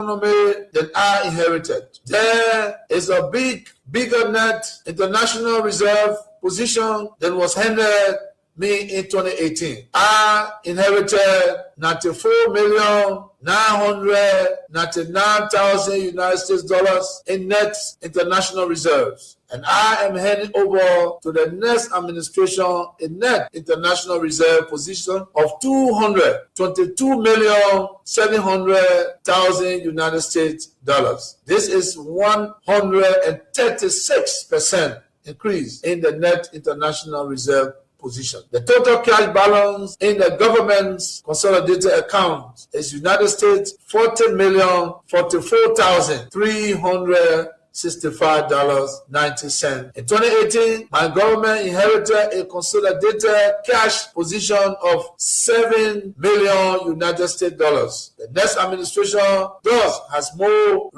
economy than I inherited. There is a bigger net international reserve position than was handed me in 2018. I inherited 94,999,000 United States dollars in net international reserves. And I am handing over to the next administration a net international reserve position of 222,700,000 United States dollars. This is 136% increase in the net international reserve position. The total cash balance in the government's consolidated account is United States $40,044,365.90. In 2018, my government inherited a consolidated cash position of $7 million United States dollars. The next administration thus has more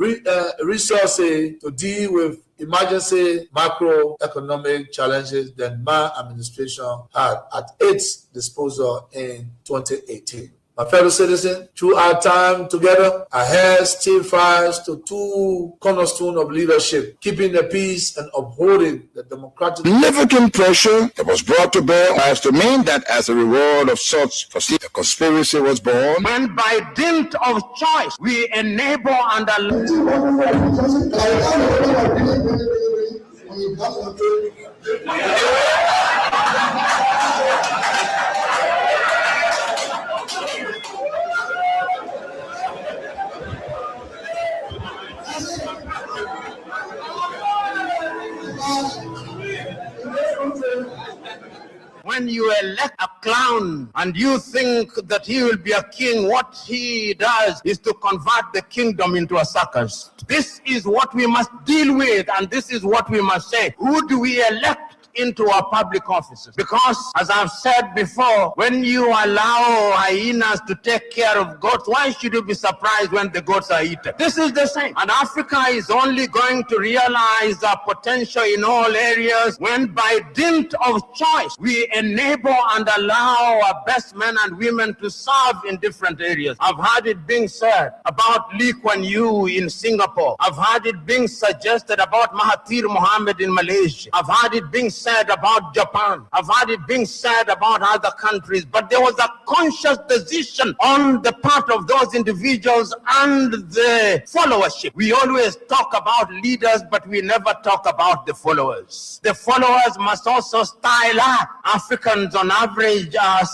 resources to deal with emergency macroeconomic challenges than my administration had at its disposal in 2018. My fellow citizens, through our time together, I held still fast to two cornerstones of leadership: keeping the peace and upholding the democratic. Significant pressure that was brought to bear as to mean that as a reward of such, the conspiracy was born. When by dint of choice, we enable and allow. When you elect a clown and you think that he will be a king, what he does is to convert the kingdom into a circus. This is what we must deal with, and this is what we must say. Who do we elect into our public offices? Because, as I've said before, when you allow hyenas to take care of goats, why should you be surprised when the goats are eaten? This is the same. And Africa is only going to realize our potential in all areas when by dint of choice, we enable and allow our best men and women to serve in different areas. I've heard it being said about Lee Kuan Yew in Singapore. I've heard it being suggested about Mahathir Mohamad in Malaysia. I've heard it being said about Japan. I've heard it being said about other countries, but there was a conscious decision on the part of those individuals and the followership. We always talk about leaders, but we never talk about the followers. The followers must also style up. Africans on average are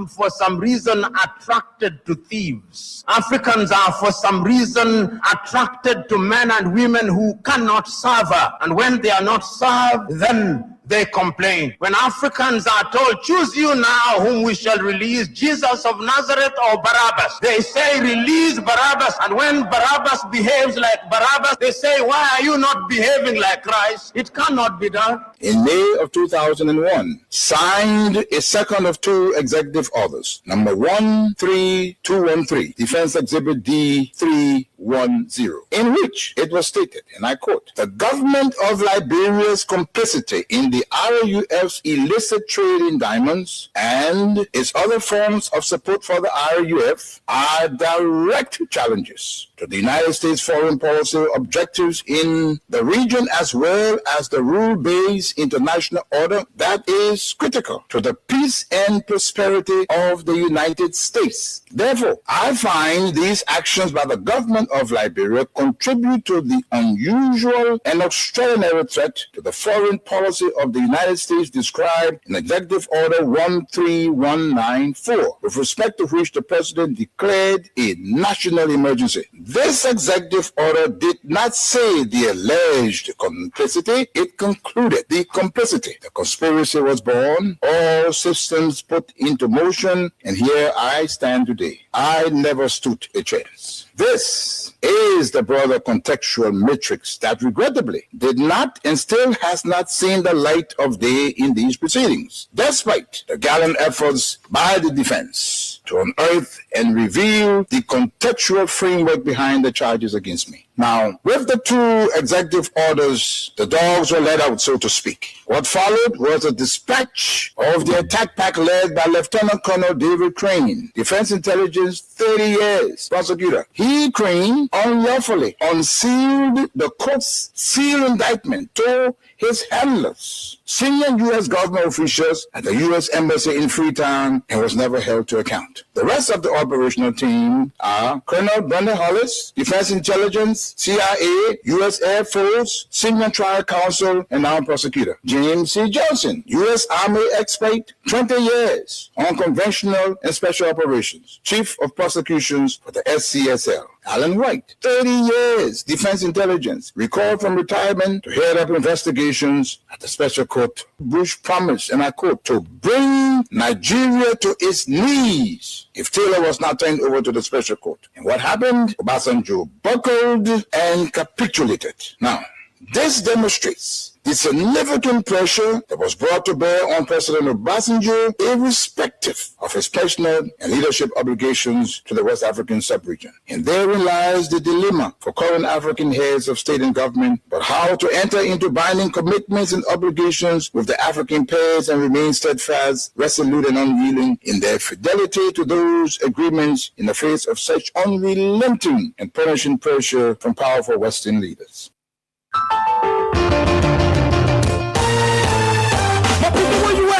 for some reason attracted to thieves. Africans are for some reason attracted to men and women who cannot serve her. And when they are not served, then they complain. When Africans are told, choose you now whom we shall release, Jesus of Nazareth or Barabbas, they say release Barabbas. And when Barabbas behaves like Barabbas, they say, why are you not behaving like Christ? It cannot be done. In May of 2001, signed a second of two executive orders, number 13213, Defense Exhibit D310, in which it was stated, and I quote, the government of Liberia's complicity in the RUF's illicit trade in diamonds and its other forms of support for the RUF are direct challenges to the United States foreign policy objectives in the region, as well as the rule-based international order that is critical to the peace and prosperity of the United States. Therefore, I find these actions by the government of Liberia contribute to the unusual and extraordinary threat to the foreign policy of the United States described in Executive Order 13194, with respect to which the President declared a national emergency. This executive order did not say the alleged complicity, it concluded the complicity. The conspiracy was born, all systems put into motion, and here I stand today. I never stood a chance. This is is the broader contextual matrix that regrettably did not and still has not seen the light of day in these proceedings, despite the gallant efforts by the defense to unearth and reveal the contextual framework behind the charges against me. Now, with the two executive orders, the dogs were let out, so to speak. What followed was a dispatch of the attack pack led by Lieutenant Colonel David Crane, Defense Intelligence 30 years prosecutor. He, Crane, unlawfully unsealed the court's sealed indictment to his handlers, senior U.S. government officials at the U.S. Embassy in Freetown, and was never held to account. The rest of the operational team are Colonel Brendan Hollis, Defense Intelligence, CIA, U.S. Air Force, Senior Trial Counsel, and now prosecutor. James C. Johnson, U.S. Army expert, 20 years on conventional and special operations, Chief of Prosecutions for the SCSL. Alan White, 30 years, Defense Intelligence, recalled from retirement to head up investigations at the Special Court. Bush promised, and I quote, to bring Nigeria to its knees if Taylor was not turned over to the Special Court. And what happened? Obasanjo buckled and capitulated. Now, this demonstrates the significant pressure that was brought to bear on President Obasanjo, irrespective of his personal and leadership obligations to the West African sub-region. And therein lies the dilemma for current African heads of state and government, but how to enter into binding commitments and obligations with the African pairs and remain steadfast, resolute, and unyielding in their fidelity to those agreements in the face of such unrelenting and punishing pressure from powerful Western leaders.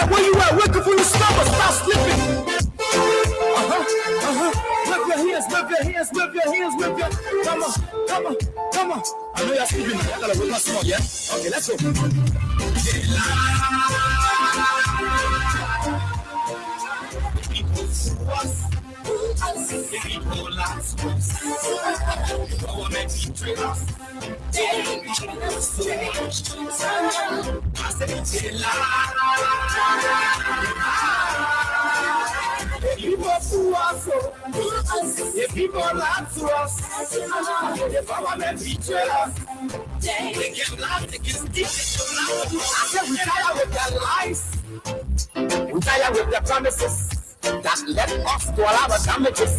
Where you at? Looking for your stomach, stop slipping. Whip your hands, whip your hands, whip your hands, whip your. Come on. I know y'all sleeping. Y'all gotta whip my song, yeah? Okay, let's go. People lie to us. The government betray us. They get lost, they get stiff. I said we tired with their lies. We tired with their promises that led us to all our damages.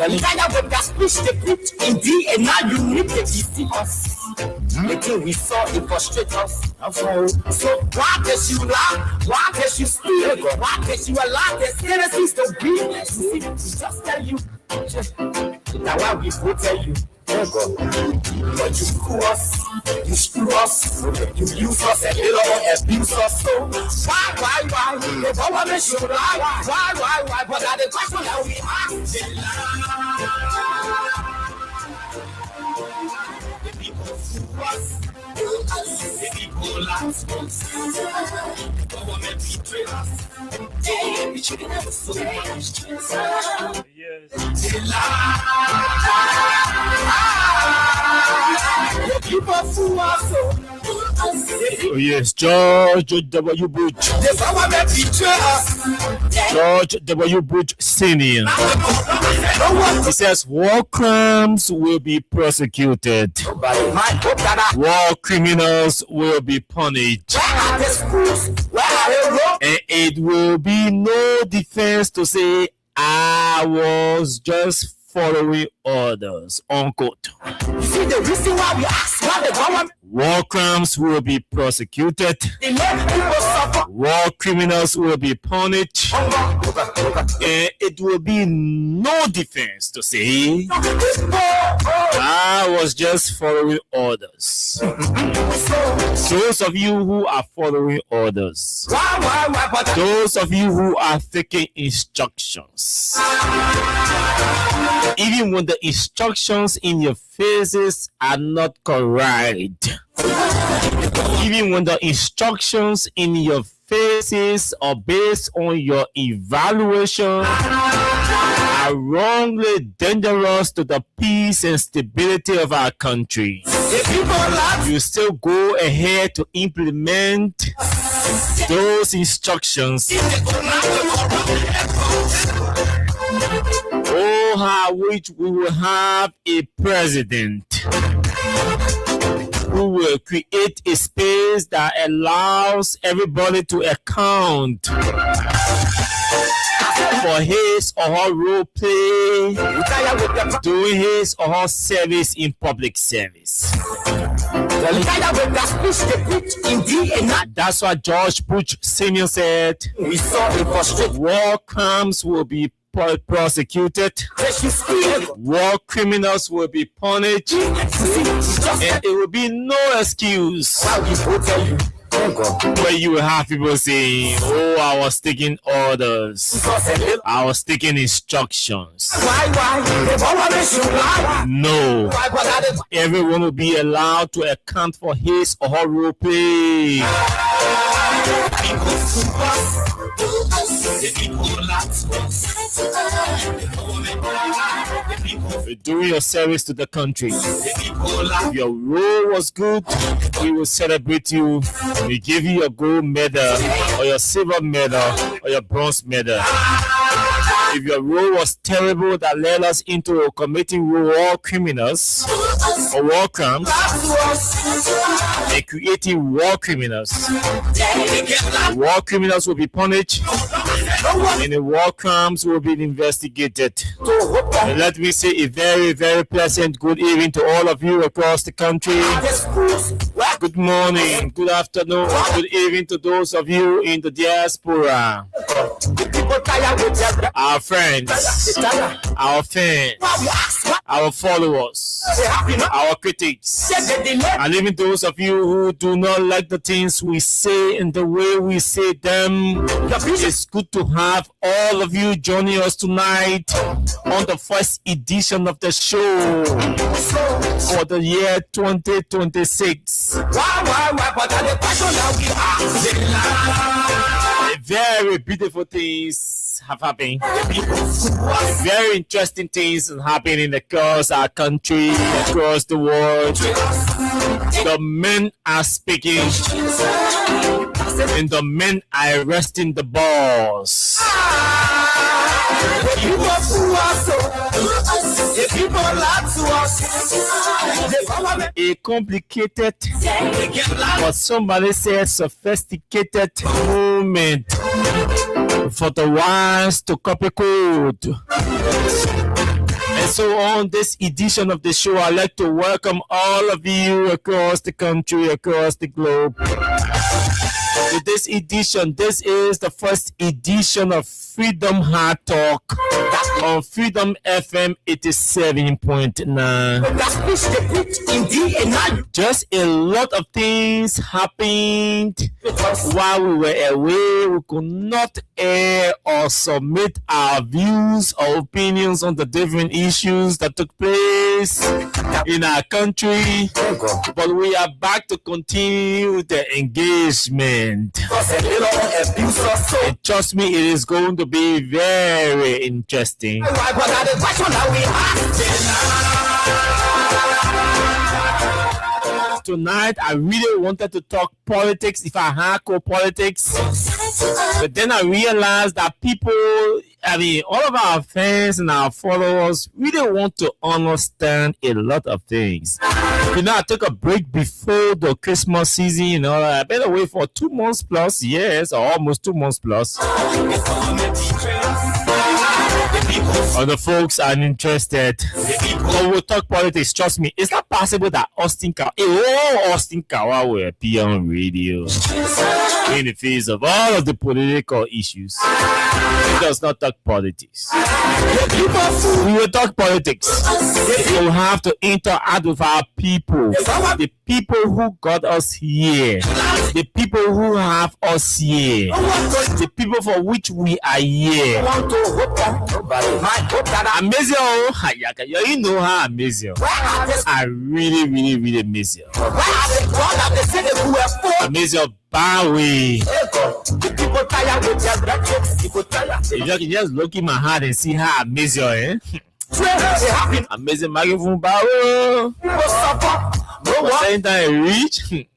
We tired with their speech they put in D, and now you need to deceive us. The thing we saw, it frustrates us. So why does you lie? Why does you steal? Why does you allow the citizens to be? We just tell you. Now why we go tell you? But you screw us, you use us and little abuse us. So why? The government should lie. Why? But that's the question that we ask. The people screw us. The people lie to us. The government betray us. They betray us so much. They lie. The people fool us. Oh yes, George W. Bush. The government betray us. George W. Bush Sr. He says war crimes will be prosecuted. War criminals will be punished. And it will be no defense to say, I was just following orders, unquote. You see the reason why we ask why the government war crimes will be prosecuted. War criminals will be punished. And it will be no defense to say, I was just following orders. Those of you who are following orders, those of you who are taking instructions, even when the instructions in your faces are not correct, even when the instructions in your faces are based on your evaluation are wrongly dangerous to the peace and stability of our country, you still go ahead to implement those instructions. Oh, how which we will have a president who will create a space that allows everybody to account for his or her role play, doing his or her service in public service. That's what George Bush Sr. said. War crimes will be prosecuted, war criminals will be punished, and it will be no excuse where you will have people saying, "Oh, I was taking orders, I was taking instructions." No, everyone will be allowed to account for his or her role play. Doing your service to the country. If your role was good, we will celebrate you. We give you a gold medal, or your silver medal, or your bronze medal. If your role was terrible that led us into committing war criminals or war crimes and creating war criminals will be punished and the war crimes will be investigated. And let me say a very, very pleasant good evening to all of you across the country. Good morning, good afternoon, good evening to those of you in the diaspora. Our friends, our fans, our followers, our critics, and even those of you who do not like the things we say and the way we say them. It's good to have all of you joining us tonight on the first edition of the show for the year 2026. Very beautiful things have happened. Very interesting things are happening across our country, across the world. The men are speaking, and the men are arresting the boss. A complicated, but somebody said sophisticated movement for the ones to copy code. And so on this edition of the show, I'd like to welcome all of you across the country, across the globe. To this edition, this is the first edition of Freedom Hard Talk on Freedom FM 87.9. Just a lot of things happened while we were away. We could not air or submit our views or opinions on the different issues that took place in our country. But we are back to continue the engagement. And trust me, it is going to be very interesting. Tonight, I really wanted to talk politics, if I hardcore politics. But then I realized that people, all of our fans and our followers really want to understand a lot of things. I took a break before the Christmas season, I've been away for 2 months plus, yes, or almost 2 months plus. Other folks are interested. But we'll talk politics. Trust me, it's not possible that Austin Kawa will appear on radio in the face of all of the political issues. He does not talk politics. We will talk politics. We'll have to interact with our people. The people who got us here. The people who have us here. The people for which we are here. Amazing, you know how amazing. I really, really, really miss you. Amazing, Bowie. If you can just look in my heart and see how amazing, amazing microphone, Bowie. Same time I reach, it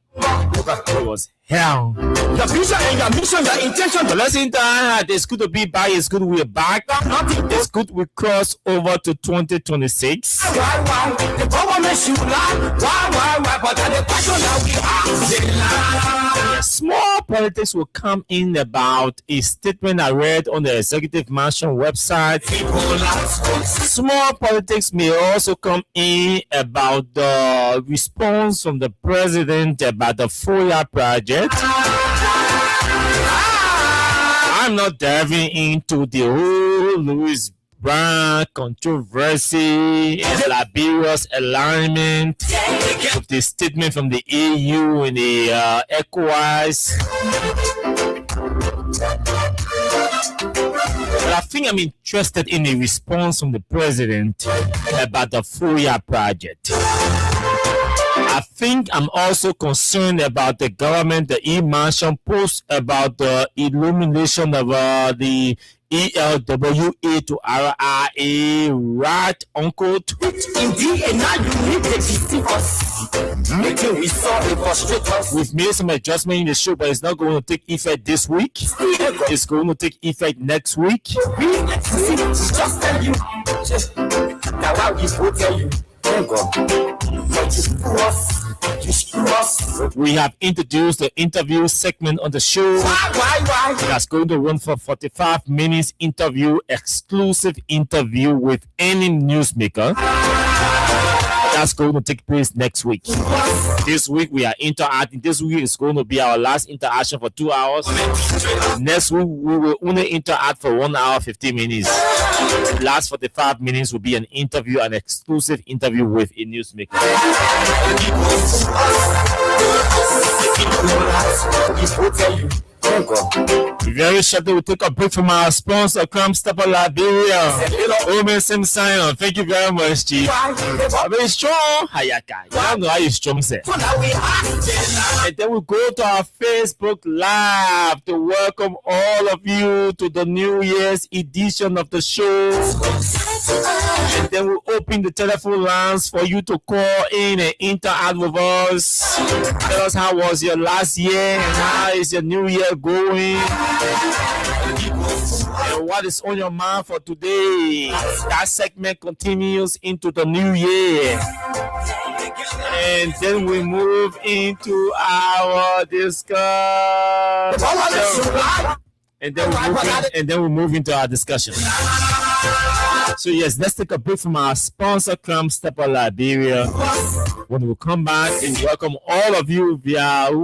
was hell. Your vision and your mission, your intention. But let's interact. It's good to be back. It's good we're back. It's good we cross over to 2026. Why? The government should lie. Why? But the question that we have. Yeah, small politics will come in about a statement I read on the Executive Mansion website. Small politics may also come in about the response from the president about the FOIA project. I'm not diving into the whole Louis Brown controversy and Liberia's alignment with the statement from the EU and the ECOWAS. But I think I'm interested in a response from the president about the FOIA project. I think I'm also concerned about the government, the E-Mansion post about the illumination of the ELWA to RIA, right, unquote. Indeed, and now you need to deceive us. Making we saw it frustrate us. We've made some adjustment in the show, but it's not going to take effect this week. It's going to take effect next week. Just tell you. Now why we will tell you. We have introduced the interview segment on the show. Why? That's going to run for 45 minutes interview, exclusive interview with any newsmaker. That's going to take place next week. This week we are interacting. This week is going to be our last interaction for 2 hours. Next week we will only interact for 1 hour 15 minutes. The last 45 minutes will be an interview, an exclusive interview with a newsmaker. Very shortly, we'll take a break from our sponsor, Crumb Stopper Liberia. Omen Sim Sion. Thank you very much, Chief. Very strong. Hayaka. I don't know how you strong, sir. And then we'll go to our Facebook Live to welcome all of you to the New Year's edition of the show. And then we'll open the telephone lines for you to call in and interact with us. Tell us how was your last year and how is your new year going. And what is on your mind for today? That segment continues into the new year. And then we move into our discussion. And then we move into our discussion. So yes, let's take a break from our sponsor, Crumb Stopper Liberia. When we come back, we welcome all of you who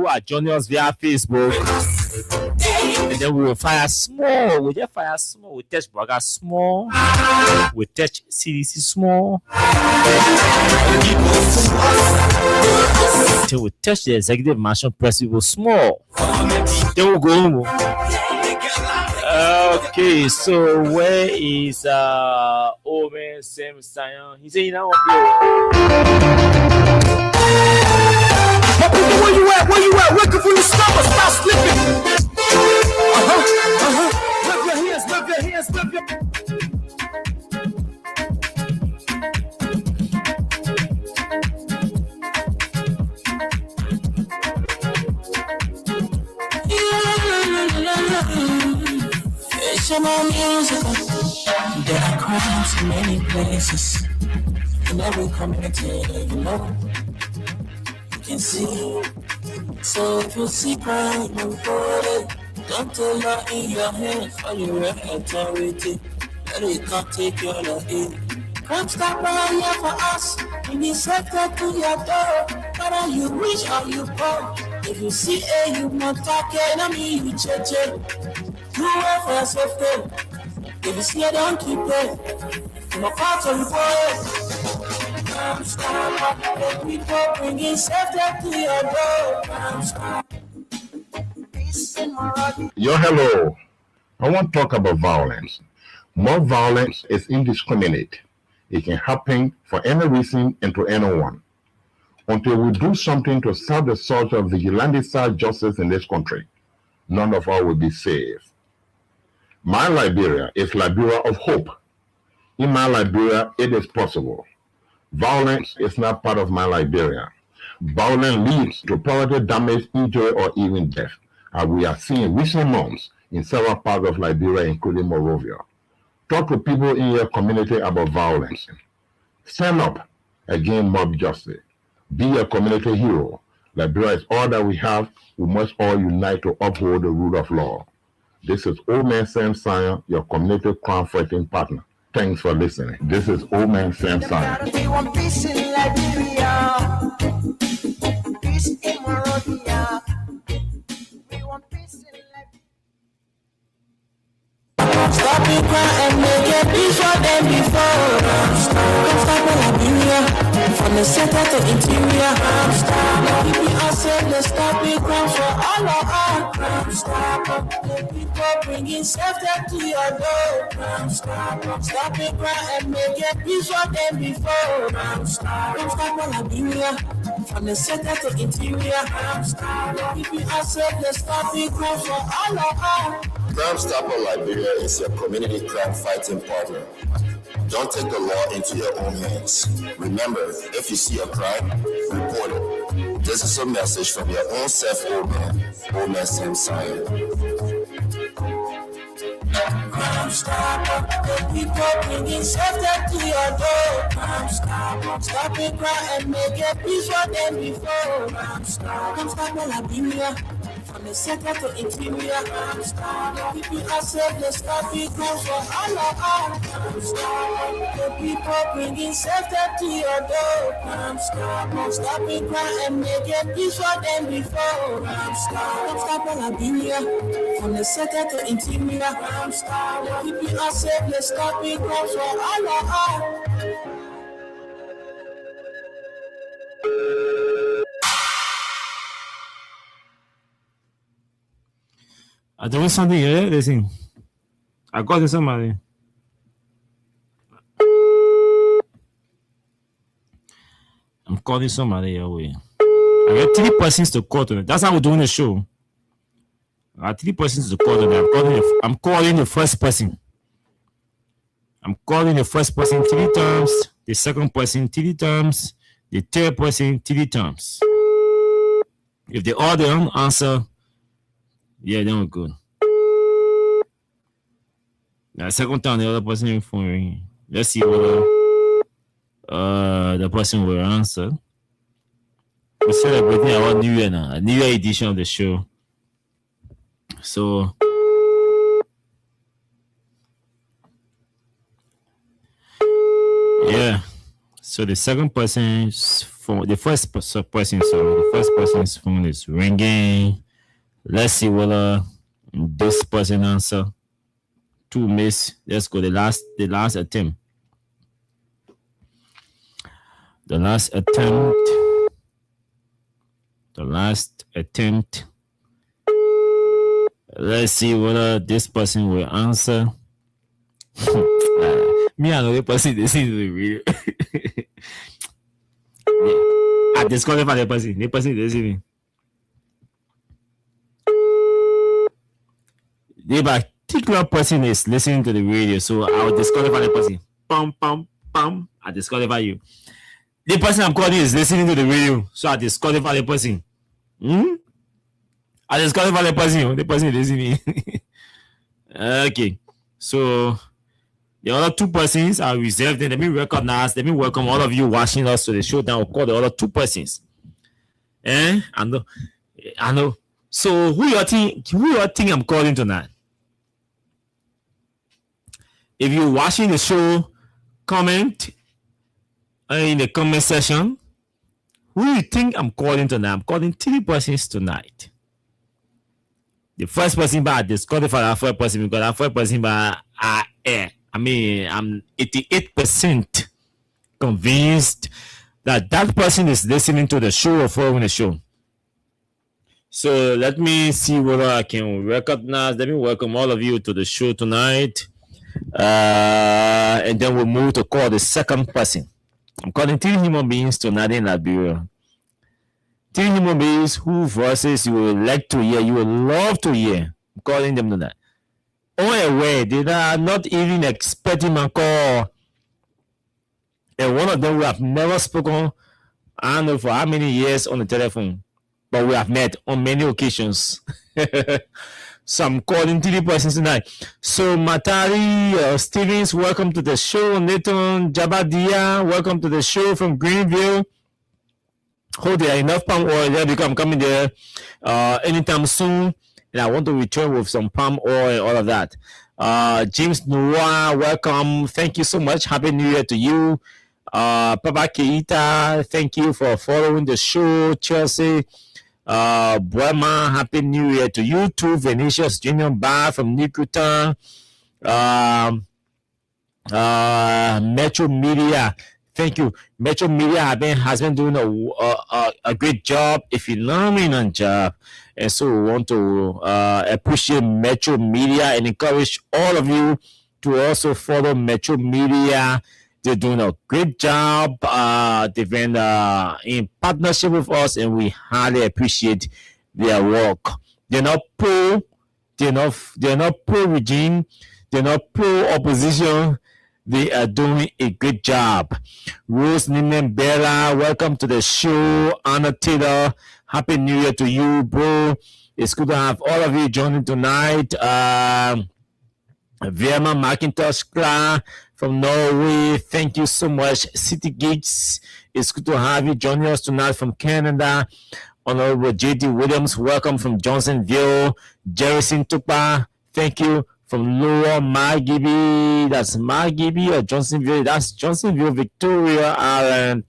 are joining us via Facebook. And then we will fire small. We just fire small. We touch Braga small. We touch CDC small. Until we touch the Executive Mansion Press people small. Then we'll go home. Okay, so where is Omen Sam Sion? He said he now Where you at? Where can you stop us? Stop slipping. Whip your hands. There are crimes in many places, in every community, you can see. So if you see crime, report it. Don't tell her in your hands for your authority. Let it come take your life. Come stop right here for us. We need safety to your door. Whether you rich or you poor. If you see you not talk enemy, you check. You wait for safety. If you see don't keep it. I'm a part of the boy. Come stop. The people bringing safety to your door. Come stop. Hello. I want to talk about violence. More violence is indiscriminate. It can happen for any reason and to anyone. Until we do something to stop the surge of vigilante-style justice in this country, none of us will be safe. My Liberia is Liberia of hope. In my Liberia, it is possible. Violence is not part of my Liberia. Violence leads to property damage, injury, or even death, as we have seen in recent months in several parts of Liberia, including Monrovia. Talk to people in your community about violence. Stand up against mob justice. Be a community hero. Liberia is all that we have. We must all unite to uphold the rule of law. This is Old Man Sam Sion, your community crime fighting partner. Thanks for listening. This is Old Man Sam Sion. We want peace in Liberia. Peace in Monrovia. We want peace in Liberia. Stop it, cry and make it peace for them before. Stop Liberia. From the center to interior. Keep it ourselves, let's stop it, crime for all of us. The people bringing safety to your door. Stop it, cry and make it peace for them before. Stop Liberia. From the center to interior. Keep it ourselves, let's stop it, crime for all of us. Crime Stopper Liberia is your community crime fighting partner. Don't take the law into your own hands. Remember, if you see a crime, report it. This is a message from your own self, Old Man Sam Sion. Crime Stopper, the people bringing safety to your door. Crime Stopper, stop it, cry and make it peace for them before. Crime Stopper Liberia. From the center to interior, keep it ourselves, let's stop it, crime for all of us. The people bringing safety to your door. Stop it, cry and make it peace for them before. Stop Liberia. From the center to interior, keep it ourselves, let's stop it, crime for all of us. I doing something here. Listen, I got somebody. I'm calling somebody away. I got 3 persons to call today. That's how we're doing the show. I got 3 persons to call today. I'm calling the first person. I'm calling the first person 3 times. The second person 3 times. The third person 3 times. If they all don't answer. Yeah, they were good. The second time the other person phone ringing. Let's see whether the person will answer. We're celebrating our New Year now, a New Year edition of the show. So yeah. So the second person's phone, the first person's phone is ringing. Let's see whether this person answer. 2 miss. Let's go. The last attempt. The last attempt. Let's see whether this person will answer. Me, I know the person. This is the real. I disqualify the person. The person is me. The particular person is listening to the radio, so I will disqualify the person. I disqualify you. The person I'm calling is listening to the radio, so I disqualify the person. I disqualify the person. The person is listening. Okay, so the other 2 persons are reserved. Let me recognize. Let me welcome all of you watching us to the show. Now we'll call the other 2 persons. I know. So who you think I'm calling tonight? If you're watching the show, comment in the comment section. Who you think I'm calling tonight? I'm calling 3 persons tonight. The first person by disqualify that first person because that first person by I'm 88% convinced that that person is listening to the show or following the show. So let me see whether I can recognize. Let me welcome all of you to the show tonight. And then we'll move to call the second person. I'm calling 3 human beings tonight in Liberia. 3 human beings whose voices you would like to hear, you would love to hear. I'm calling them tonight. On a way, they are not even expecting my call. And one of them we have never spoken I don't know for how many years on the telephone, but we have met on many occasions. So I'm calling 3 persons tonight. So Matari Stevens, welcome to the show. Nathan Jabadia, welcome to the show from Greenville. Hope there are enough palm oil there because I'm coming there anytime soon, and I want to return with some palm oil and all of that. James Noah, welcome. Thank you so much. Happy New Year to you. Papa Keita, thank you for following the show. Chelsea Buema, Happy New Year to you too. Venetius Junior Bar from Nikutan. Metro Media, thank you. Metro Media has been doing a great job, a phenomenal job, and so we want to appreciate Metro Media and encourage all of you to also follow Metro Media. They're doing a great job. They've been in partnership with us, and we highly appreciate their work. They're not pro. They're not pro regime. They're not pro opposition. They are doing a great job. Rose Nimen Bella, welcome to the show. Anna Taylor, Happy New Year to you, bro. It's good to have all of you joining tonight. Verma McIntosh Kla from Norway, thank you so much. City Geeks, it's good to have you joining us tonight from Canada. Honorable J.D. Williams, welcome from Johnsonville. Jerison Tupa, thank you from Lower Margibi. That's Margibi or Johnsonville? That's Johnsonville, Victoria Island.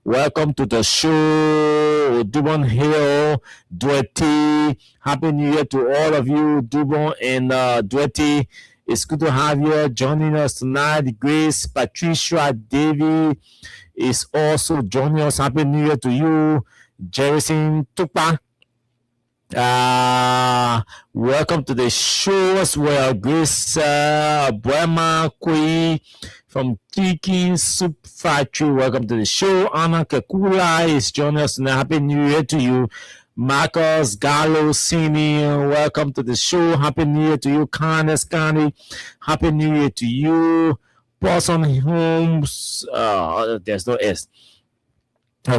Welcome to the show. Dubon Hill, Duetti. Happy New Year to all of you, Dubon and Duetti. It's good to have you joining us tonight. Grace Patricia Davy is also joining us. Happy New Year to you. Jerison Tupa. Welcome to the show as well. Grace Buema Kui from Kiki Soup Factory. Welcome to the show. Anna Kakula is joining us tonight. Happy New Year to you. Marcos Gallo Senior, welcome to the show. Happy New Year to you. Carnes County, Happy New Year to you. Person Holmes, there's no S.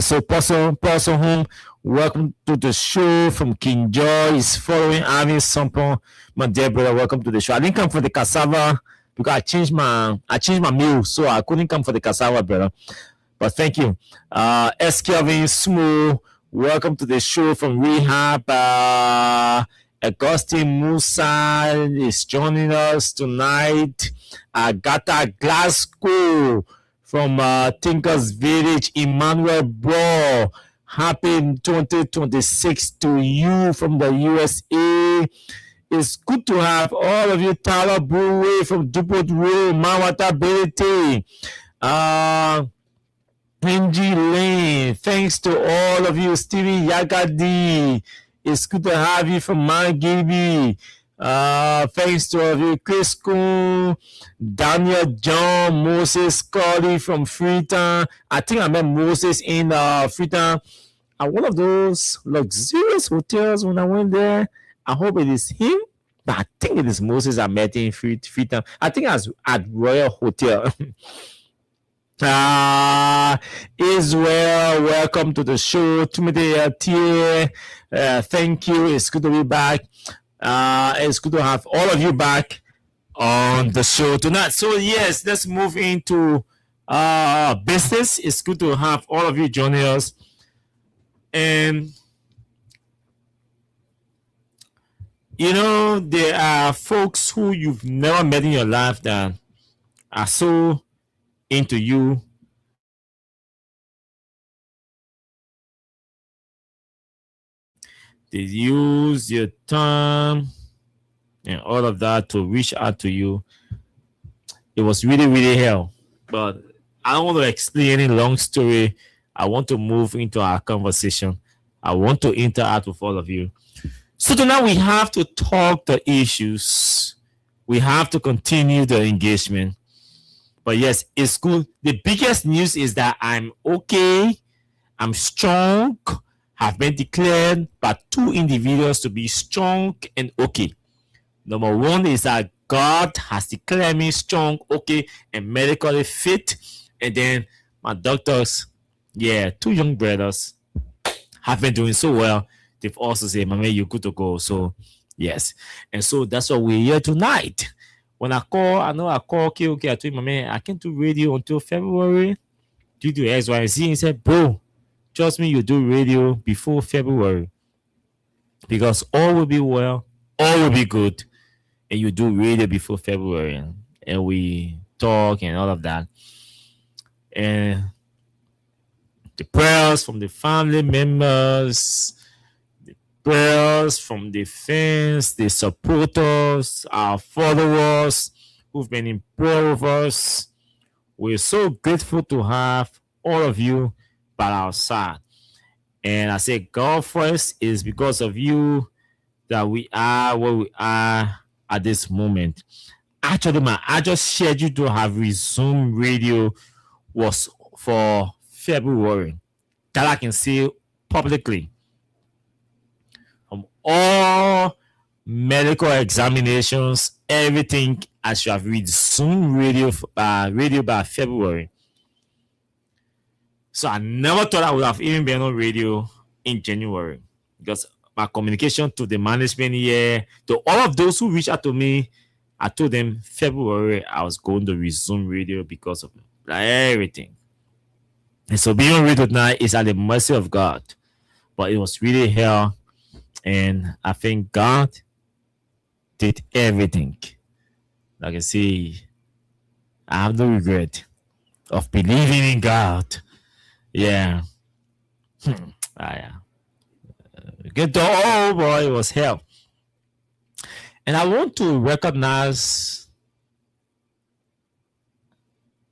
So Person Home, welcome to the show from King Joy. Is following Arvin Sampon, my dear brother. Welcome to the show. I didn't come for the cassava because I changed my meal, so I couldn't come for the cassava, brother. But thank you. S. Kelvin Smooth. Welcome to the show from Rehab. Augustine Musa is joining us tonight. Agatha Glasgow from Tinkers Village. Emmanuel Bro, happy 2026 to you from the USA. It's good to have all of you. Tyler Brewery from Dupont Road, Mawata Ability. Benji Lane, thanks to all of you. Stevie Yagadi, it's good to have you from Margibi. Thanks to all of you. Chris Kuhn, Daniel John, Moses Scotty from Freetown. I think I met Moses in Freetown at one of those luxurious hotels when I went there. I hope it is him, but I think it is Moses I met in Freetown. I think I was at Royal Hotel. Israel, welcome to the show. Timothy Tier, thank you. It's good to be back. It's good to have all of you back on the show tonight. So yes, let's move into business. It's good to have all of you joining us. And you know, there are folks who you've never met in your life that are so into you. They use your time and all of that to reach out to you. It was really, really hell. But I don't want to explain any long story. I want to move into our conversation. I want to interact with all of you. So tonight we have to talk the issues. We have to continue the engagement. But yes, it's good. The biggest news is that I'm okay. I'm strong. Have been declared by 2 individuals to be strong and okay. Number 1 is that God has declared me strong, okay, and medically fit. And then my doctors Yeah, two young brothers have been doing so well. They've also said, "Mama, you're good to go." So, yes. And so that's why we're here tonight. When I call KOK, I told him, "Mama, I can't do radio until February due to X, Y, and Z." He said, "Bro, trust me, you do radio before February because all will be well, all will be good, and you do radio before February." And we talk and all of that. And the prayers from the family members, the prayers from the fans, the supporters, our followers who've been in prayer with us. We're so grateful to have all of you by our side. And I say God first is because of you that we are where we are at this moment. Actually, my actual schedule to have resumed radio was for February. That I can say publicly. From all medical examinations, everything, I should have resumed radio by February. So I never thought I would have even been on radio in January because my communication to the management here, to all of those who reached out to me, I told them February I was going to resume radio because of everything. And so being on radio tonight is at the mercy of God. But it was really hell. And I think God did everything. Like I say, I have no regret of believing in God. Yeah. Get the oh boy, it was hell. And I want to recognize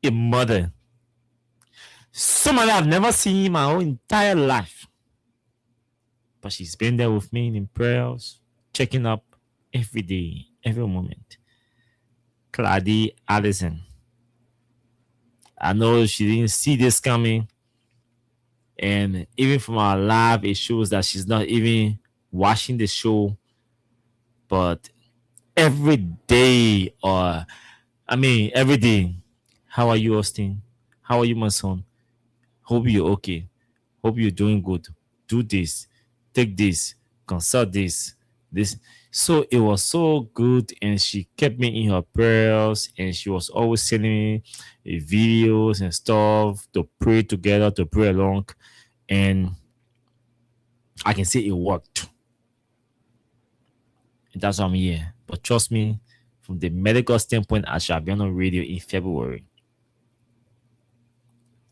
a mother. Somebody I've never seen in my whole entire life. But she's been there with me in prayers, checking up every day, every moment. Claudie Allison. I know she didn't see this coming. And even from our live, it shows that she's not even watching the show. But every day, every day, how are you, Austin? How are you, my son? Hope you're okay. Hope you're doing good. Do this. Take this. Consult this. This. So it was so good, and she kept me in her prayers, and she was always sending me videos and stuff to pray together, to pray along, and I can say it worked. And that's why I'm here. But trust me, from the medical standpoint, I shall be on radio in February.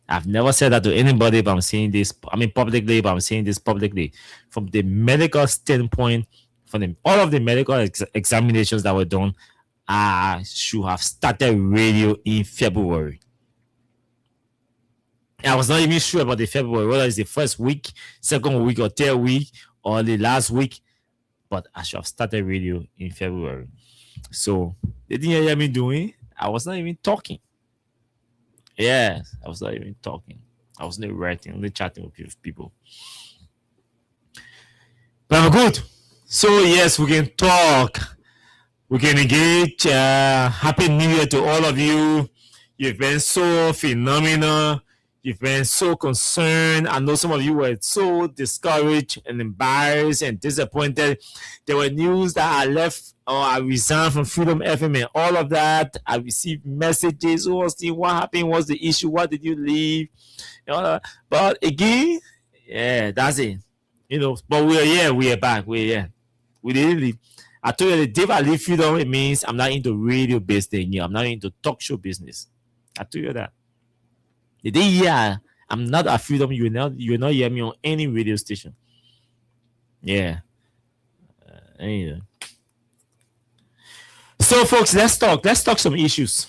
I've never said that to anybody, but I'm saying this, publicly, but I'm saying this publicly. From the medical standpoint, all of the medical examinations that were done, I should have started radio in February. I was not even sure about the February, whether it's the first week, second week, or third week, or the last week, but I should have started radio in February. So they didn't hear me doing. I was not even talking. Yes, I was not even talking. I was not writing, only chatting with people. But I'm good. So yes, we can talk. We can engage. Happy New Year to all of you. You've been so phenomenal. You've been so concerned. I know some of you were so discouraged and embarrassed and disappointed. There were news that I left or I resigned from Freedom FM and all of that. I received messages. Oh, Steve, what happened? What's the issue? Why did you leave? But again, yeah, that's it. But we're here. We are back. We're here. We didn't leave. I told you the day I leave Freedom, it means I'm not into radio-based thing. I'm not into talk show business. I told you that. The day I'm not at Freedom, you will not hear me on any radio station. Yeah. Anyway. So, folks, let's talk. Let's talk some issues.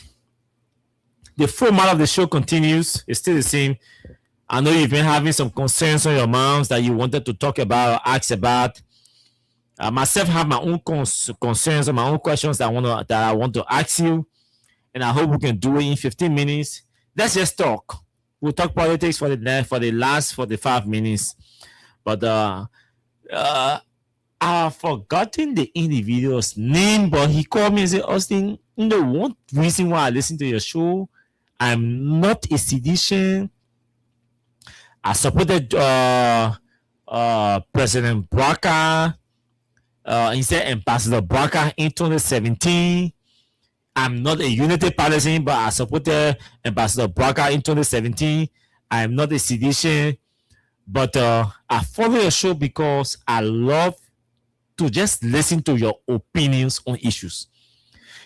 The format of the show continues. It's still the same. I know you've been having some concerns on your minds that you wanted to talk about or ask about. Myself have my own concerns and my own questions that I want to ask you, and I hope we can do it in 15 minutes. Let's just talk. We'll talk politics for the last 45 minutes. But I've forgotten the individual's name, but he called me and said, Austin, one reason why I listen to your show, I'm not a seditious. I supported President Barker. He said Ambassador Barker in 2017. I'm not a unity partisan, but I supported Ambassador Barker in 2017. I am not a sedition, but I follow your show because I love to just listen to your opinions on issues.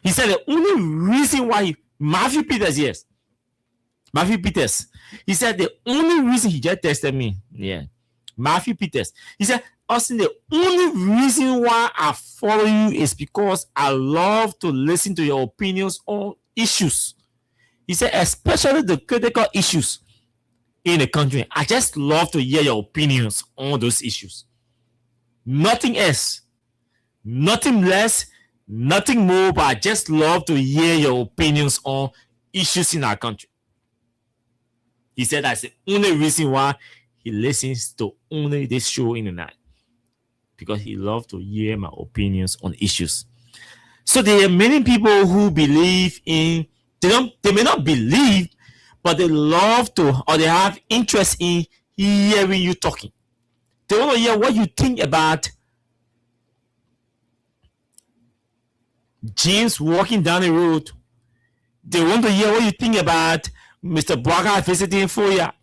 He said the only reason why Matthew Peters, yes, Matthew Peters, he said the only reason he just texted me, yeah, Matthew Peters, he said, Austin, the only reason why I follow you is because I love to listen to your opinions on issues. He said, especially the critical issues in the country. I just love to hear your opinions on those issues. Nothing else, nothing less, nothing more, but I just love to hear your opinions on issues in our country. He said that's the only reason why he listens to only this show in the night, because he loves to hear my opinions on issues. So there are many people who believe in, they may not believe, but they love to, or they have interest in hearing you talking. They want to hear what you think about James walking down the road. They want to hear what you think about Mr. Barker visiting Foya.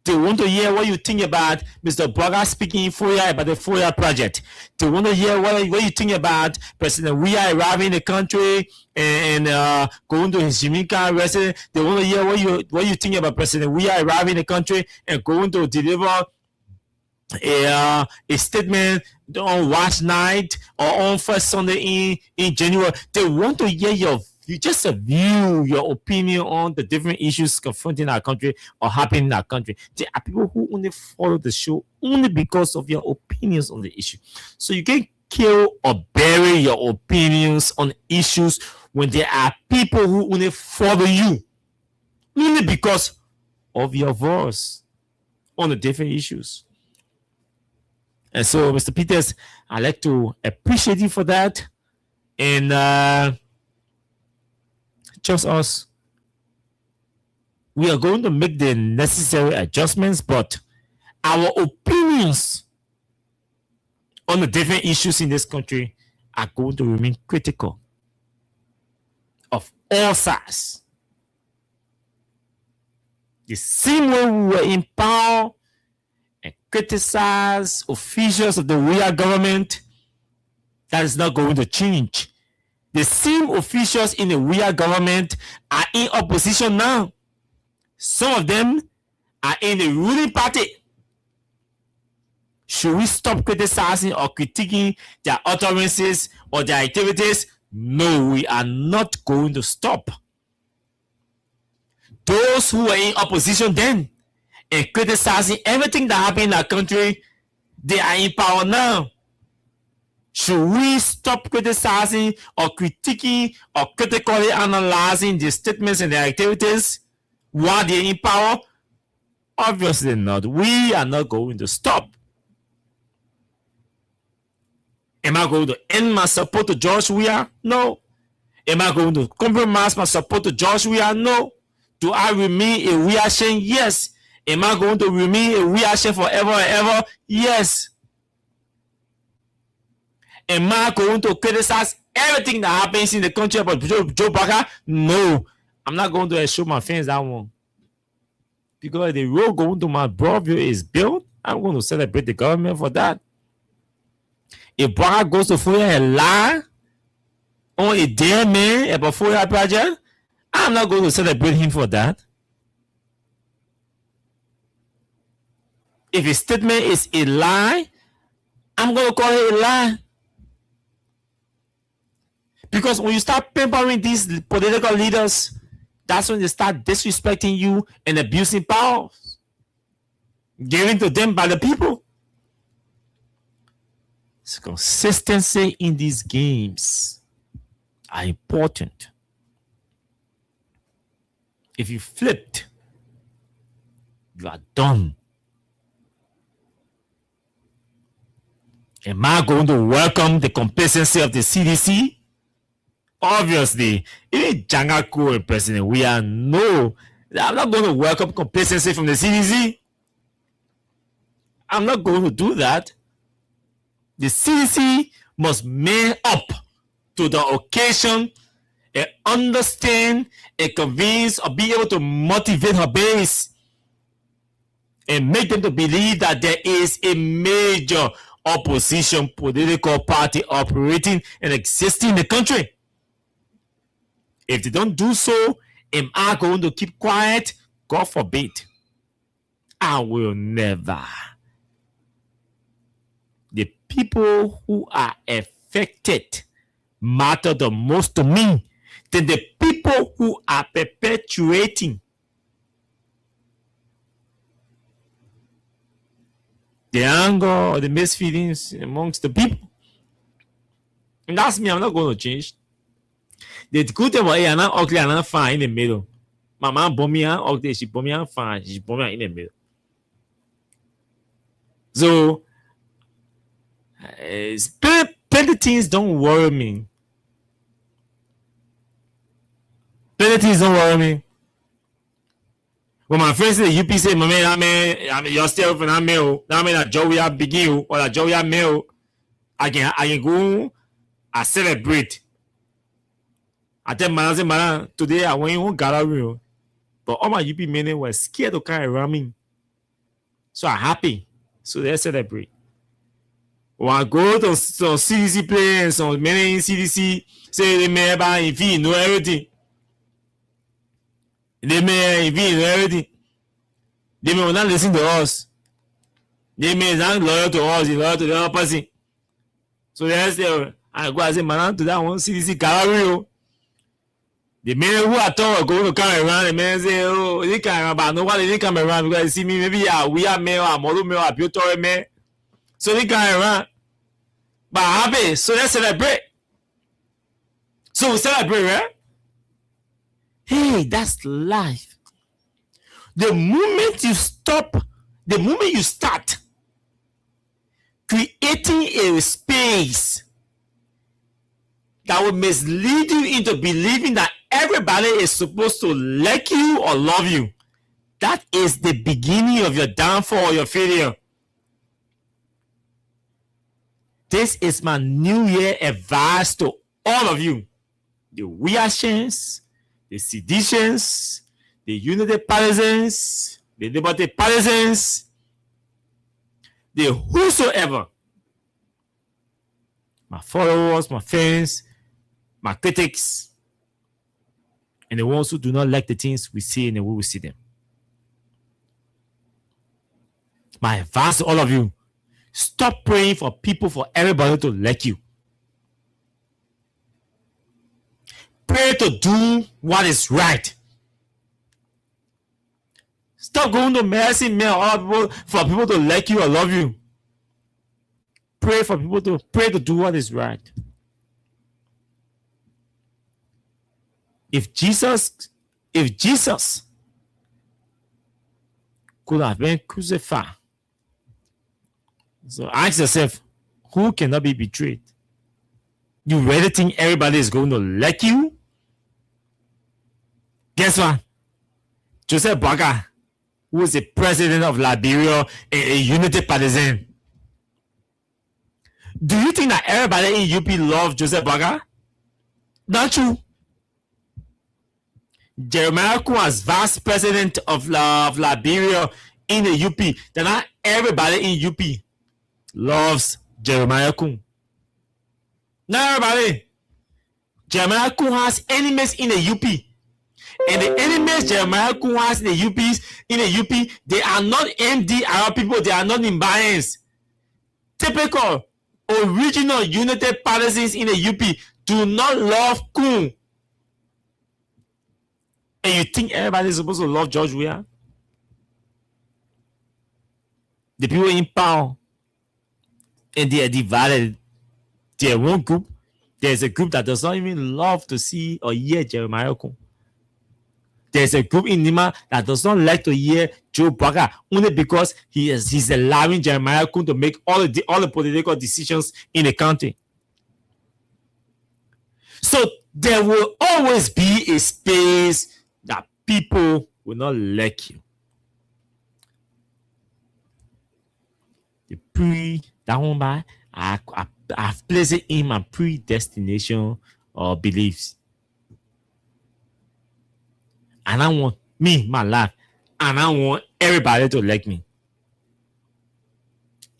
They want to hear what you think about Mr. Barker speaking in Foya about the Foya project. They want to hear what you think about President Weah arriving in the country and going to his Jamaica residence. They want to hear what you think about President Weah arriving in the country and going to deliver a statement on Watch Night or on First Sunday in January. They want to hear your view, your opinion on the different issues confronting our country or happening in our country. There are people who only follow the show only because of your opinions on the issue. So you can kill or bury your opinions on issues when there are people who only follow you only because of your voice on the different issues. And so, Mr. Peters, I'd like to appreciate you for that. And just us, we are going to make the necessary adjustments, but our opinions on the different issues in this country are going to remain critical of all sides. The same way we were in power and criticize officials of the real government, that is not going to change. The same officials in the real government are in opposition now. Some of them are in the ruling party. Should we stop criticizing or critiquing their utterances or their activities? No, we are not going to stop. Those who are in opposition then and criticizing everything that happened in our country, they are in power now. Should we stop criticizing or critiquing or critically analyzing the statements and their activities while they're in power? Obviously not. We are not going to stop. Am I going to end my support to George Weah? No. Am I going to compromise my support to George Weah? No. Do I remain a Weahian? Yes. Am I going to remain a Weahian forever and ever? Yes. Am I going to criticize everything that happens in the country about Joe Barker? No. I'm not going to show my fans that one. Because the road going to my Broadview is built, I'm going to celebrate the government for that. If Barker goes to Foya and lie on a damn man about Foya project, I'm not going to celebrate him for that. If his statement is a lie, I'm going to call it a lie. Because when you start pampering these political leaders, that's when they start disrespecting you and abusing powers given to them by the people. So consistency in these games are important. If you flipped, you are done. Am I going to welcome the complacency of the CDC? Obviously, even Jangaku and President Weah know that I'm not going to welcome complacency from the CDC. I'm not going to do that. The CDC must man up to the occasion and understand and convince or be able to motivate her base and make them to believe that there is a major opposition political party operating and existing in the country. If they don't do so, am I going to keep quiet? God forbid. I will never. The people who are affected matter the most to me than the people who are perpetuating the anger or the misfeelings amongst the people. And that's me. I'm not going to change. The good thing about it, I'm not ugly, I'm not fine in the middle. My mom bought me out ugly, she bought me out fine, she bought me out in the middle. So, plenty things don't worry me. Plenty things don't worry me. When my friends in the UP say, my man, I mean, you're still for that meal. That mean that Joey I begin or that Joey I meal. I can go, I celebrate. I tell man, today I went home gallery. But all my UP men were scared to carry around me. So I'm happy. So they celebrate. When I go to some CDC place, some men in CDC say they may buy if you know everything. They may know everything. They may not listen to us. They may not loyal to us, loyal to the other person. So they say, I go and say, man, to that one CDC gallery. The men who I thought were going to come around, the men say, oh, they come around, but nobody didn't come around because they see me, maybe we are male, I'm model male, I'm beautiful male. So they come around. But I'm happy, so let's celebrate. So we celebrate, right? Hey, that's life. The moment you start creating a space that will mislead you into believing that everybody is supposed to like you or love you, that is the beginning of your downfall or your failure. This is my New Year advice to all of you. The Weashans, the Seditions, the Unity Partisans, the Liberty Partisans, the whosoever, my followers, my fans, my critics, and the ones who do not like the things we see and the way we see them. My advice to all of you, stop praying for people, for everybody to like you. Pray to do what is right. Stop going to mercy mail all people for people to like you or love you. Pray for people to do what is right. If Jesus could have been crucified, so ask yourself, who cannot be betrayed? You really think everybody is going to like you? Guess what? Joseph Boakai, who was the president of Liberia, a Unity partisan. Do you think that everybody in UP loves Joseph Boakai? Not true. Jeremiah Kun as vice president of Liberia in the UP. Then not everybody in UP loves Jeremiah Kun. Not everybody. Jeremiah Kun has enemies in the UP. And the enemies Jeremiah Kun has in the UP, they are not MD Arab people, they are not Imbayans. Typical original United Partisans in the UP do not love Kun. And you think everybody is supposed to love George Weah? The people in power, and they are divided. There's one group. There's a group that does not even love to see or hear Jeremiah Kun. There's a group in Nima that does not like to hear Joe Boakai only because he's allowing Jeremiah Kun to make all the political decisions in the country. So there will always be a space that people will not like you. The that one by I've placed it in my predestination or beliefs. And I want my life, and I want everybody to like me.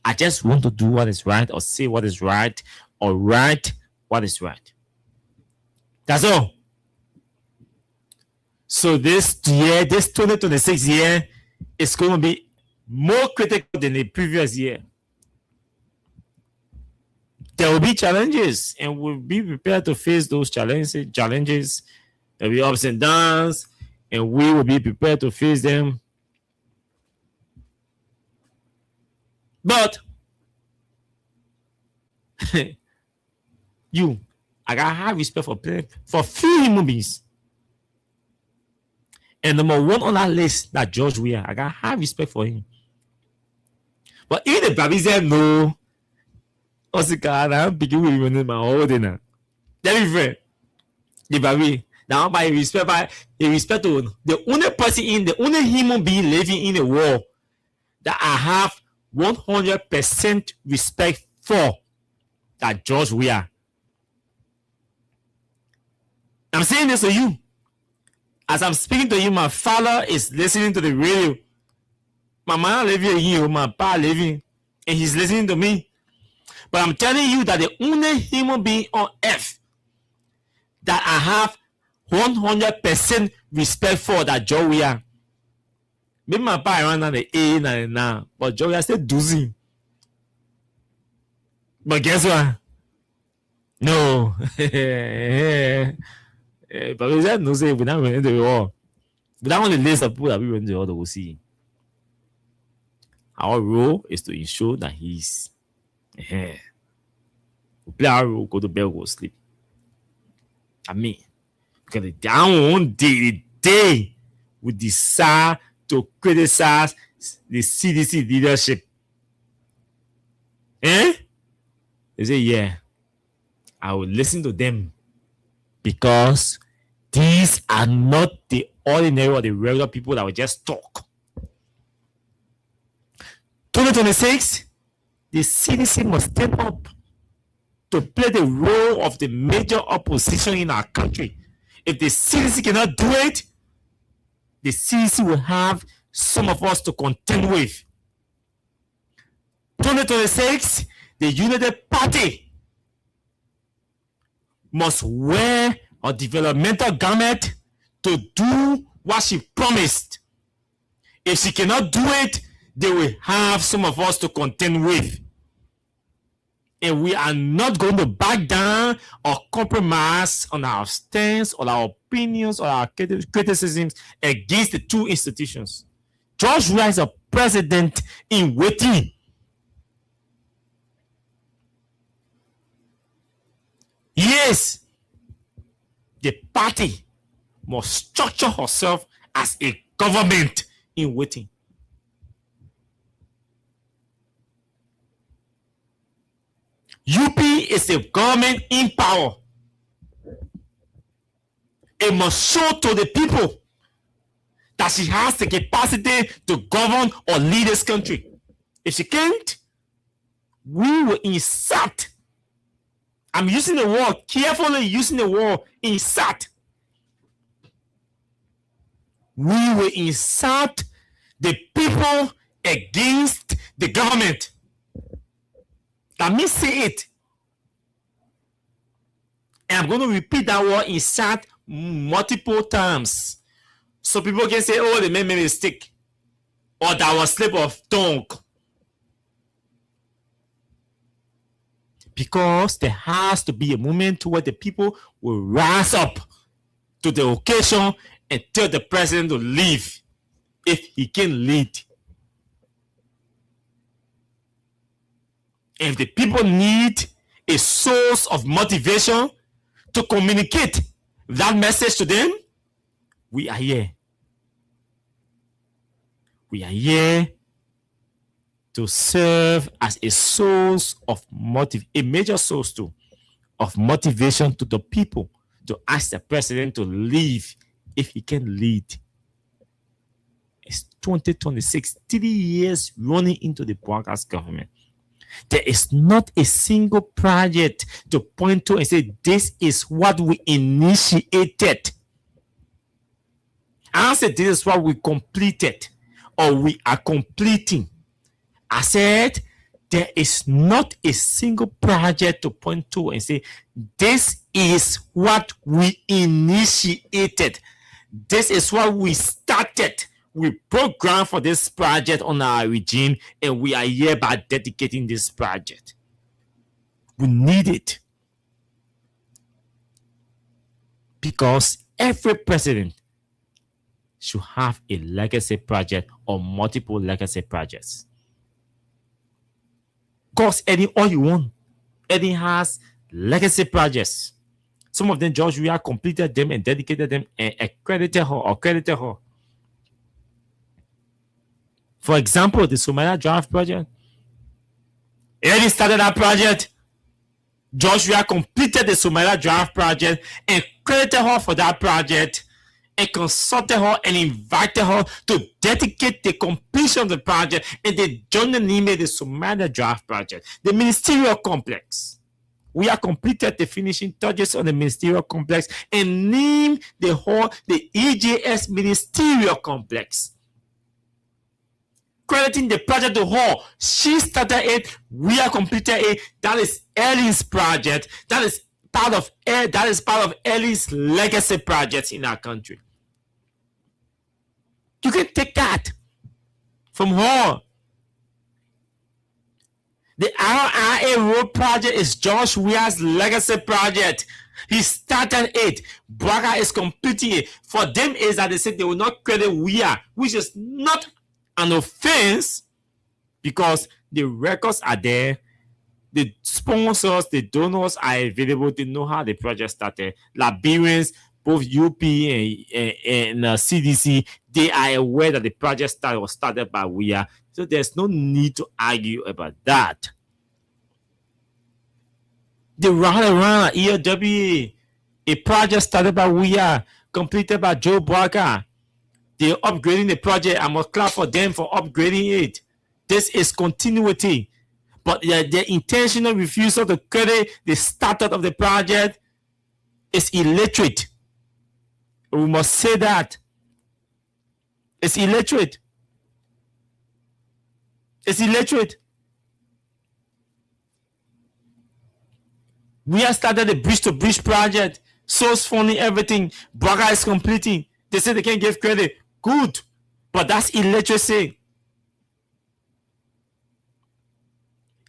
I just want to do what is right, or say what is right, or write what is right. That's all. So this year, this 2026 year, is going to be more critical than the previous year. There will be challenges, and we'll be prepared to face those challenges. There will be ups and downs, and we will be prepared to face them. But I got high respect for few human beings. And number one on that list, that George Weah, I got high respect for him. But if the baby said no, I'm beginning with my whole dinner. Let me friend. The baby. Now by respect to the only person the only human being living in the world that I have 100% respect for, that George Weah. I'm saying this to you. As I'm speaking to you, my father is listening to the radio. My mother living here, my pa living, and he's listening to me. But I'm telling you that the only human being on earth that I have 100% respect for, that George Weah. Maybe my pa around the A now, but George Weah still doing. But guess what? No. But we said no, say we're not running the war. But that on the list of people that we run the war, we'll see. Our role is to ensure that he's we play our role, go to bed, go sleep. I mean, because the down one day, the day we decide to criticize the CDC leadership. They say, yeah, I will listen to them, because these are not the ordinary or the regular people that will just talk. 2026, the CDC must step up to play the role of the major opposition in our country. If the CDC cannot do it, the CDC will have some of us to contend with. 2026, the United Party must wear a developmental garment to do what she promised. If she cannot do it, they will have some of us to contend with. And we are not going to back down or compromise on our stance, or our opinions, or our criticisms against the two institutions. George Weah is a president in waiting. Yes, the party must structure herself as a government in waiting. UP is a government in power. It must show to the people that she has the capacity to govern or lead this country. If she can't, we will insert. I'm using the word, carefully using the word insert. We will insert the people against the government. Let me say it. And I'm going to repeat that word insert multiple times, so people can say, oh, they made a mistake, or that was slip of tongue. Because there has to be a moment where the people will rise up to the occasion and tell the president to leave if he can lead. If the people need a source of motivation to communicate that message to them, we are here. We are here to serve as a source of a major source too, of motivation to the people to ask the president to leave if he can lead. It's 2026, 3 years running into the Bwaga's government. There is not a single project to point to and say, this is what we initiated. I said, this is what we completed or we are completing. I said, there is not a single project to point to and say, this is what we initiated. This is what we started. We programmed for this project on our regime, and we are hereby dedicating this project. We need it. Because every president should have a legacy project or multiple legacy projects. Cost Eddie all you want. Eddie has legacy projects. Some of them, George Weah completed them and dedicated them and accredited her. For example, the Somalia Draft project. Eddie started that project. George Weah completed the Somalia Draft project and credited her for that project and consulted her and invited her to dedicate the completion of the project, and they joined the name of the Somalia Draft project. The ministerial complex. We have completed the finishing touches on the ministerial complex and named the EJS ministerial complex. Crediting the project to her. She started it. We have completed it. That is Ellen's project. That is part of Ellen's legacy projects in our country. You can take that from her. The RIA Road project is George Weah's legacy project. He started it. Bwaga is completing it. For them is that they said they will not credit Weah, which is not an offense because the records are there. The sponsors, the donors are available. They know how the project started. Liberians, both UP and CDC, they are aware that the project was started by Weah. So there's no need to argue about that. The round EOW, a project started by Weah, completed by Joe Bwaga. They're upgrading the project. I must clap for them for upgrading it. This is continuity. But the intentional refusal to credit the startup of the project is illiterate. We must say that. It's illiterate. It's illiterate. We have started the bridge to bridge project. Source funding, everything. Bwaga is completing. They say they can't give credit. Good. But that's illiteracy.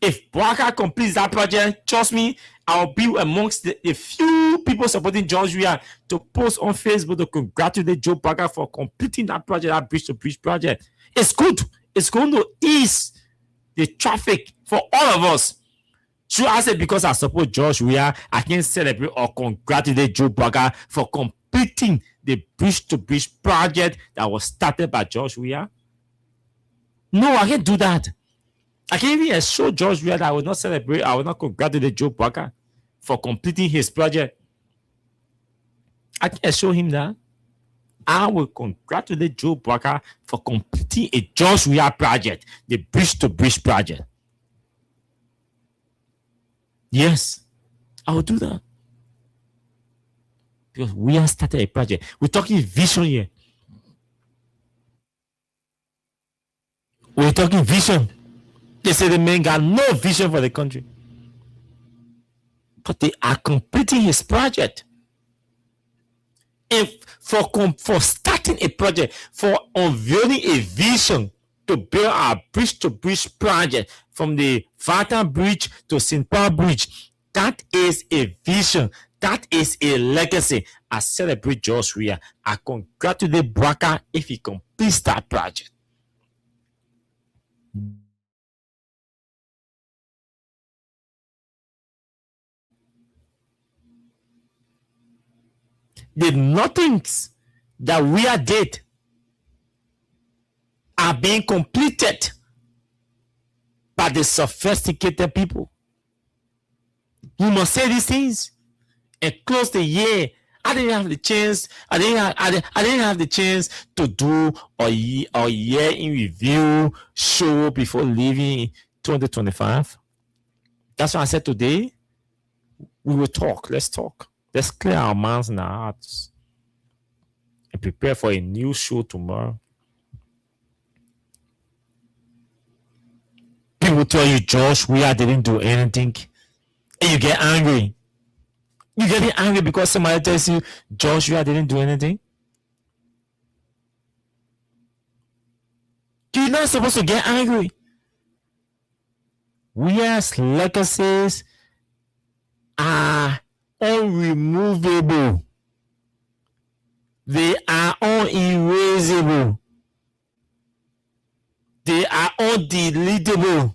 If Bwaga completes that project, trust me, I'll be amongst the few people supporting George Weah to post on Facebook to congratulate Joe Bwaga for completing that project, that bridge to bridge project. It's good. It's going to ease the traffic for all of us. Should I say because I support George Weah, I can celebrate or congratulate Joe Bwaga for completing the bridge to bridge project that was started by George Weah? No, I can't do that. I can't even assure George Weah that I will not celebrate, I will not congratulate Joe Bwaga for completing his project. I can assure him that I will congratulate Joe Bwaga for completing a George Weah project, the bridge to bridge project. Yes, I will do that. Because we have started a project. We're talking vision here. We're talking vision. They say the man got no vision for the country. But they are completing his project. And for starting a project, for unveiling a vision to build our bridge to bridge project from the Vata Bridge to St. Paul Bridge, that is a vision. That is a legacy. I celebrate George Weah. I congratulate Bwaga if he completes that project. The nothings that Weah did are being completed by the sophisticated people. We must say these things and close the year I didn't have the chance. I didn't have the chance to do a year in review show before leaving 2025. That's why I said today we will talk. Let's talk. Let's clear our minds and our hearts and prepare for a new show tomorrow. People tell you, Josh, I didn't do anything, and you get angry. You get angry because somebody tells you, Josh, I didn't do anything. You're not supposed to get angry. Weir's legacies are unremovable. They are unerasable. They are undeletable.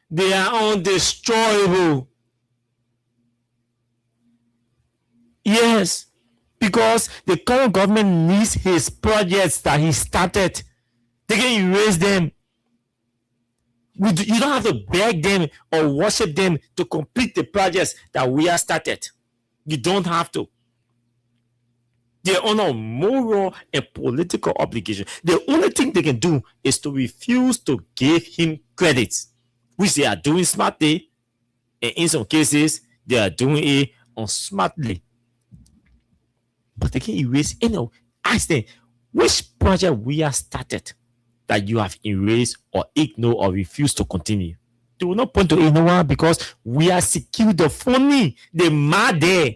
They are undestroyable. Yes, because the current government needs his projects that he started. They can erase them. You don't have to beg them or worship them to complete the projects that we have started. You don't have to. They're on a moral and political obligation. The only thing they can do is to refuse to give him credit, which they are doing smartly, and in some cases, they are doing it unsmartly. But they can erase, ask them, which project we have started that you have erased or ignored or refused to continue? They will not point to it, because we have secured the funding. The money there.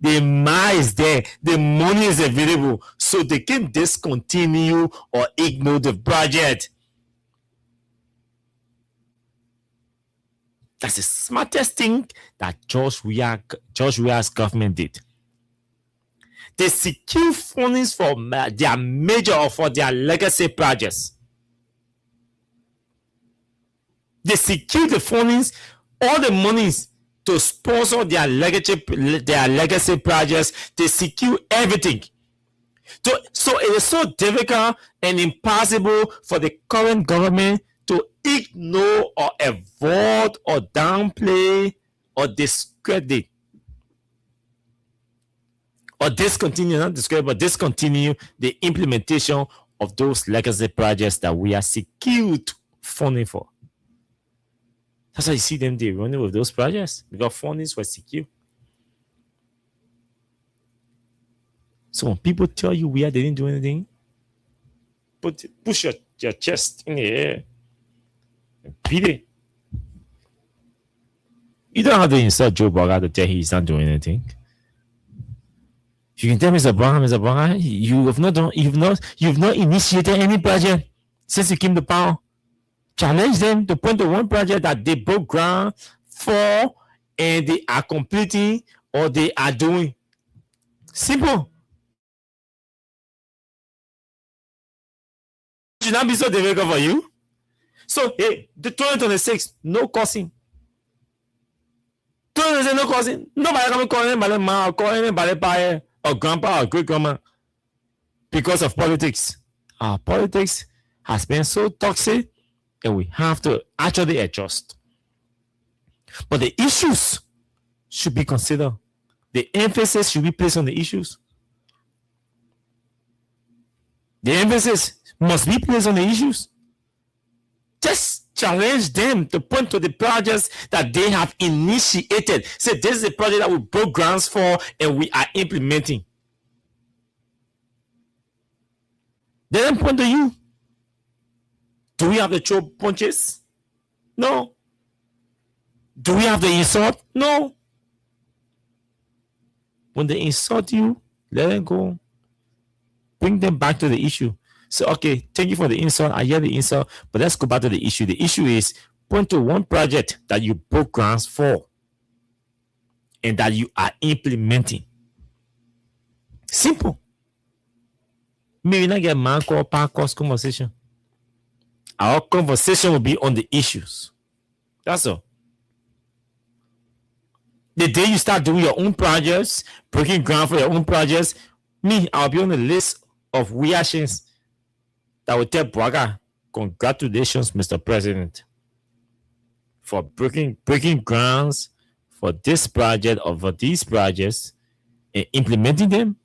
The money is there. The money is available. So they can discontinue or ignore the project. That's the smartest thing that George Weah's government did. They secure funding for their major or for their legacy projects. They secure the fundings, all the monies to sponsor their legacy projects. They secure everything. So it is so difficult and impossible for the current government to ignore or avoid or downplay or discredit or discontinue the implementation of those legacy projects that we are secured funding for. That's why you see them, they running with those projects because fundings were secure. So when people tell you they didn't do anything, push your chest in the air and beat it. You don't have to insult Joe Boga to tell him he's not doing anything. You can tell Mr. Boga, you've not initiated any project since you came to power. Challenge them to point to one project that they broke ground for and they are completing or they are doing. Simple. It should not be so difficult for you. So, hey, the 2026, no cussing. 2026, no cussing. Nobody can call anybody ma or call anybody by or grandpa or great grandma because of politics. Our politics has been so toxic. And we have to actually adjust. But the issues should be considered. The emphasis should be placed on the issues. The emphasis must be placed on the issues. Just challenge them to point to the projects that they have initiated. Say, this is a project that we broke grounds for and we are implementing. They then point to you. Do we have the throw punches? No. Do we have the insult? No. When they insult you, let them go. Bring them back to the issue. So, okay, thank you for the insult. I hear the insult, but let's go back to the issue. The issue is point to one project that you broke grounds for and that you are implementing. Simple. Maybe not get man call cost conversation. Our conversation will be on the issues. That's all. The day you start doing your own projects, breaking ground for your own projects, I'll be on the list of reactions that will tell Braga, congratulations, Mr. President, for breaking grounds for this project or for these projects and implementing them,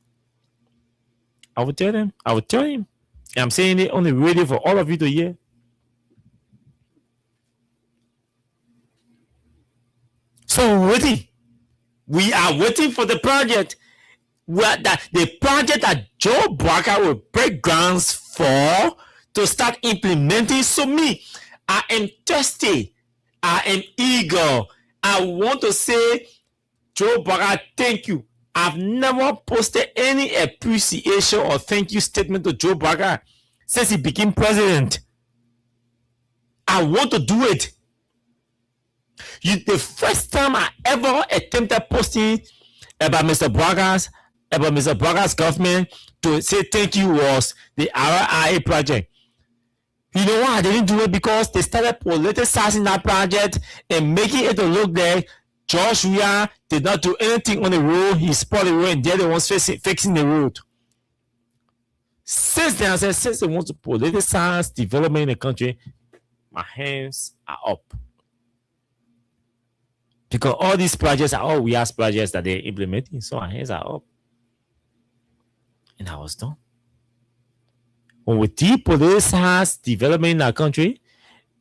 I will tell them. I will tell him. And I'm saying it on the radio for all of you to hear. So we're waiting. We are waiting for the project. The project that Joe Barker will break grounds for to start implementing. So me, I am thirsty. I am eager. I want to say, Joe Barker, thank you. I've never posted any appreciation or thank you statement to Joe Barker since he became president. I want to do it. The first time I ever attempted posting about Mr. Barker's government to say thank you was the RIA project. You know why I didn't do it? Because they started politicizing that project and making it to look like George Weah did not do anything on the road. He spoiled the road and they're the ones fixing the road. Since then, I said, since they want to politicize development in the country, my hands are up. Because all these projects are all Weah's projects that they're implementing. So my hands are up. And I was done. When we depoliticize development in our country,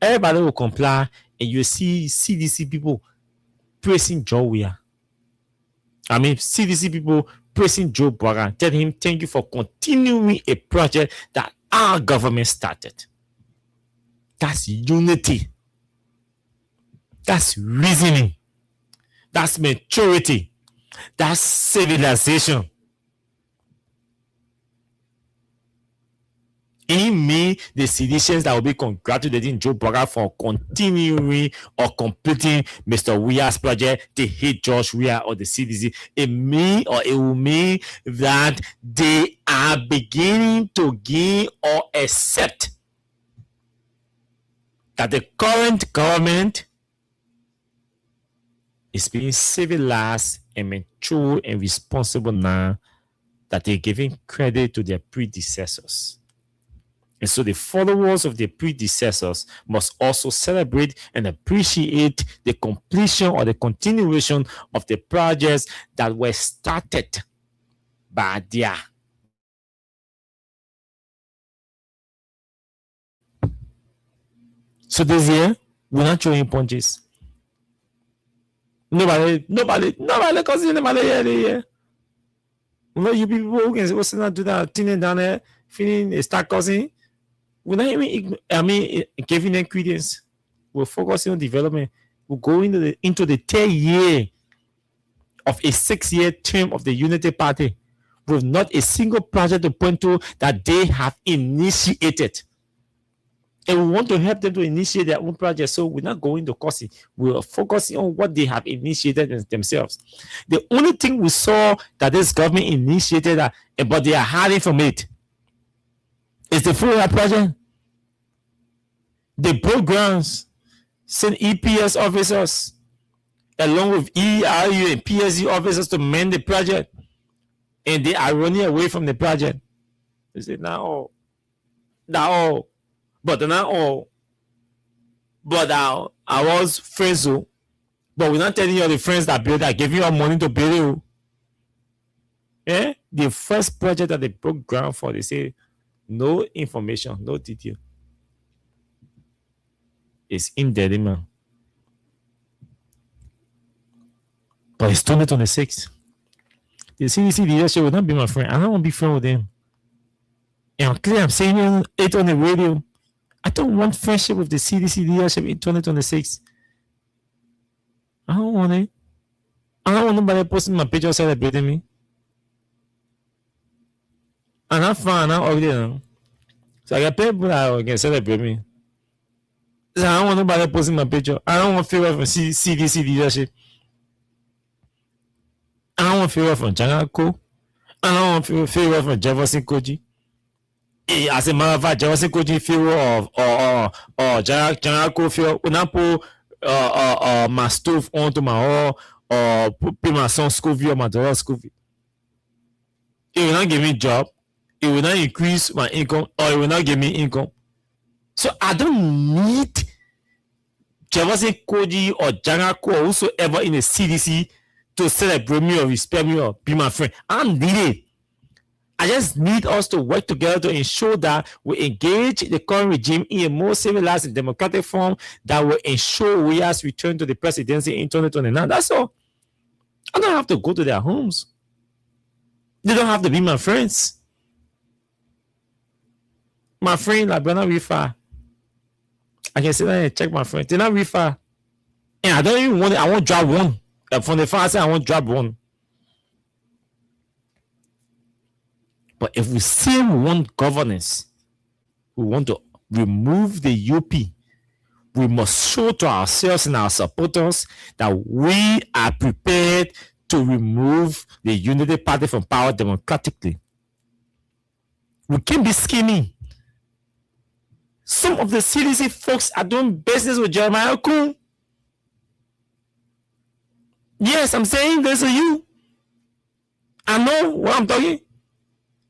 everybody will comply and you see CDC people praising Joe Weah. I mean, CDC people praising Joe Barker, telling him thank you for continuing a project that our government started. That's unity. That's reasoning. That's maturity. That's civilization. In me, the citizens that will be congratulating Joe Barker for continuing or completing Mr. Weah's project, they hate George Weah or the CDC. It will mean that they are beginning to gain or accept that the current government is being civilized and mature and responsible now, that they're giving credit to their predecessors. And so the followers of their predecessors must also celebrate and appreciate the completion or the continuation of the projects that were started by their. So this year, we're not throwing punches. Nobody causing anybody here. You know, you people who can also not do that, thinning down there, feeling start causing. We're not even, giving them credence. We're focusing on development. We're going into the 10th year of a 6-year term of the Unity Party with not a single project to point to that they have initiated. And we want to help them to initiate their own project. So we're not going to cause it. We're focusing on what they have initiated themselves. The only thing we saw that this government initiated, but they are hiding from it, is the Full project. The programs send EPS officers along with ERU and PSU officers to man the project, and they are running away from the project. They say, not all. But not all. But I was friends, but we're not telling you the friends that build that give you all money to build it. Yeah? The first project that they broke ground for, they say, no information, no detail. It's in there, man. But it's 2026. The CDC leadership will not be my friend. I don't want to be friends with them. And I'm clear, I'm saying it on the radio. I don't want friendship with the CDC leadership in 2026. I don't want it. I don't want nobody posting my picture celebrating me. I'm not fine, I'm not ugly now. So I got people that can celebrate me. So I don't want nobody posting my picture. I don't want favor from CDC leadership. I don't want favor from Janako. I don't want favor from Jefferson Koji. As a matter of fact, Jefferson Koji favor or Janako favor. When I put my stove onto my hall or put my son's school fee or my daughter's school fee, it will not give me a job. It will not increase my income, or it will not give me income. So I don't need Jefferson Koji or Janako or whosoever in the CDC to celebrate me or respect me or be my friend. I don't need it. I just need us to work together to ensure that we engage the current regime in a more civilized and democratic form that will ensure we has return to the presidency in 2029. That's all. I don't have to go to their homes. They don't have to be my friends. My friend, like Bernard Rifa, I can sit there and check my friends. They're not Rifa. And I don't even want it. I won't drop one. From the far side, I won't drop one. But if we say we want governance, we want to remove the UP, we must show to ourselves and our supporters that we are prepared to remove the Unity Party from power democratically. We can't be scheming. Some of the CDC folks are doing business with Jeremiah Okun. Yes, I'm saying this to you. I know what I'm talking.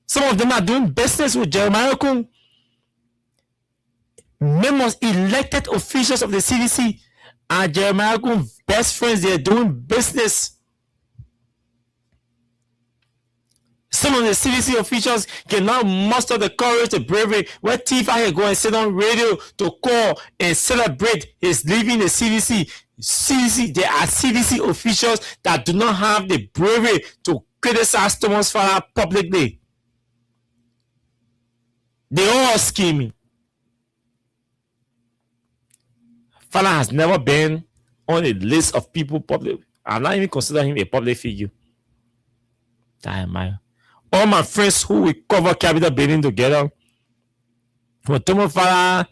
Some of them are doing business with Jeremiah Okun. Members, elected officials of the CDC are Jeremiah Okun's best friends. They're doing business. Some of the CDC officials cannot muster the courage, the bravery, where Tifa can go and sit on radio to call and celebrate his leaving the CDC. There are CDC officials that do not have the bravery to criticize Thomas Farah publicly. They all scheming. Farah has never been on a list of people public. I'm not even considering him a public figure. That am I. All my friends who will cover Capitol building together, when Thomas Farah,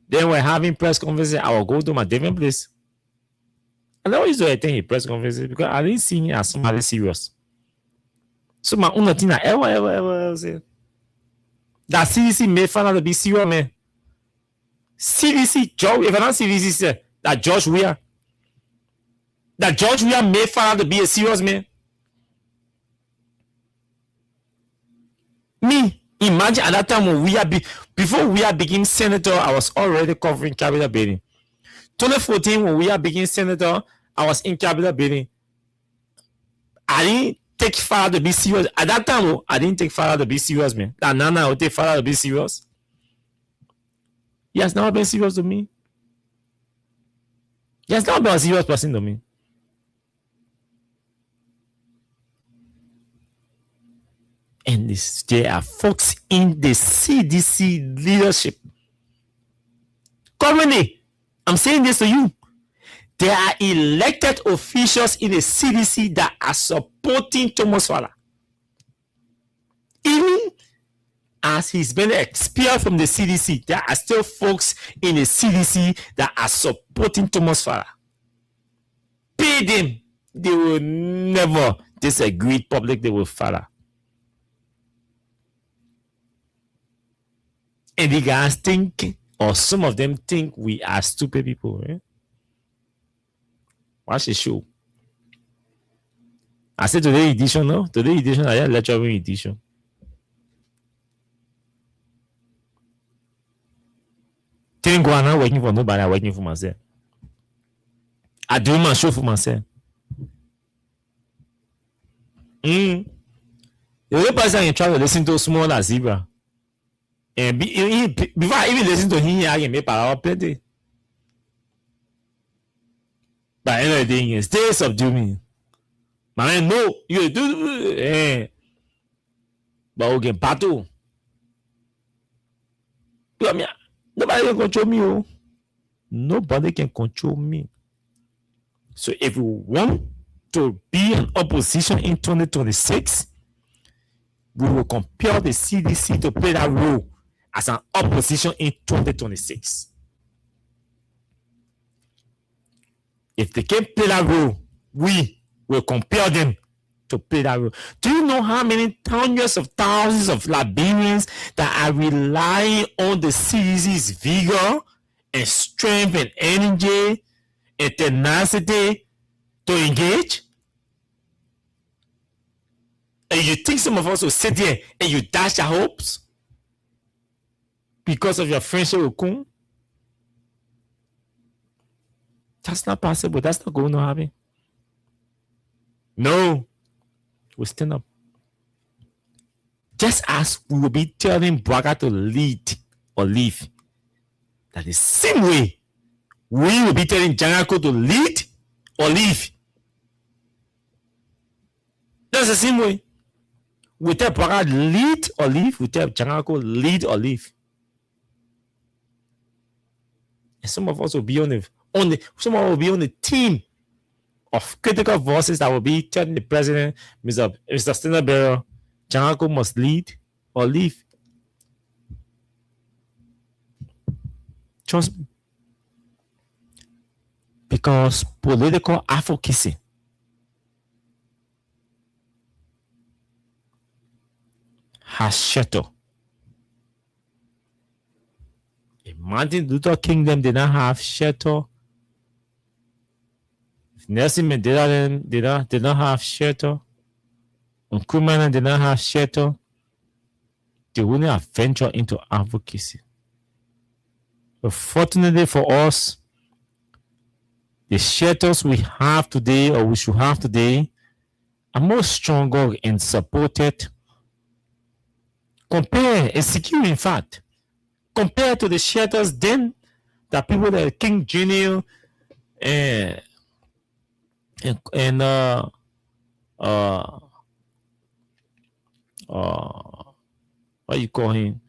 then we're having press conferences, I will go to my different place. I never used to attend his press conferences because I didn't see him as somebody serious. So my only thing I ever say, that CDC made Farah to be serious, man. CDC, George, if I don't CDC say that George Weah made Farah to be a serious man. Me, imagine at that time when before Weah became senator, I was already covering Capitol building. 2014, when Weah became senator, I was in Capitol building. I didn't take Farah to be serious. At that time, I didn't take Farah to be serious, man. That Nana would take Farah to be serious. He has never been serious to me. He has never been a serious person to me. And there are folks in the CDC leadership. Currently, I'm saying this to you. There are elected officials in the CDC that are supporting Thomas Farah. Even as he's been expelled from the CDC, there are still folks in the CDC that are supporting Thomas Farah. Pay them. They will never disagree publicly with Farah. And the guys think, or some of them think, we are stupid people. Eh? Watch the show. I said today edition, no? Today edition, I had lecturing edition. Thank God I'm not working for nobody, I'm working for myself. I do my show for myself. The only person I can try to listen to small as Zebra. And before I even listen to him, I can make power plenty. But end of the day, stay subdue me. My man, no, you do. But we can battle. Nobody can control me. Oh. Nobody can control me. So if we want to be in opposition in 2026, we will compel the CDC to play that role as an opposition in 2026. If they can't play that role, we will compel them to play that role. Do you know how many hundreds of thousands of Liberians that are relying on the CDC's vigor and strength and energy and tenacity to engage? And you think some of us will sit here and you dash your hopes because of your friendship with Kun? That's not possible. That's not going to happen. No. We stand up. Just as we will be telling Braga to lead or leave, that the same way we will be telling Janako to lead or leave. That's the same way. We tell Braga lead or leave, we tell Janako lead or leave. And some of us will be on the team of critical voices that will be telling the president, Mr. Steinberg, Janako must lead or leave. Trust me. Because political advocacy has shattered. If Martin Luther King them did not have shelter, if Nelson Mandela did not have shelter, and Nkrumah did not have shelter, they wouldn't have ventured into advocacy. But fortunately for us, the shelters we have today, or we should have today, are more stronger and supported. Compare and secure, in fact, compared to the shelters then that people like King Jr. and what you call him?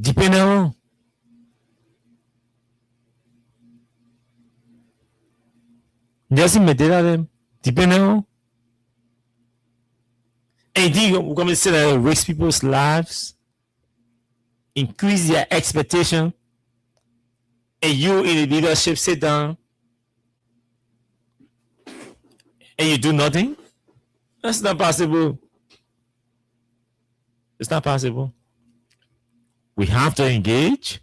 Depending on. Nelson Mandela them, depending on. And then we're going to say that raise people's lives, increase their expectation, and you in the leadership sit down and you do nothing? That's not possible. It's not possible. We have to engage.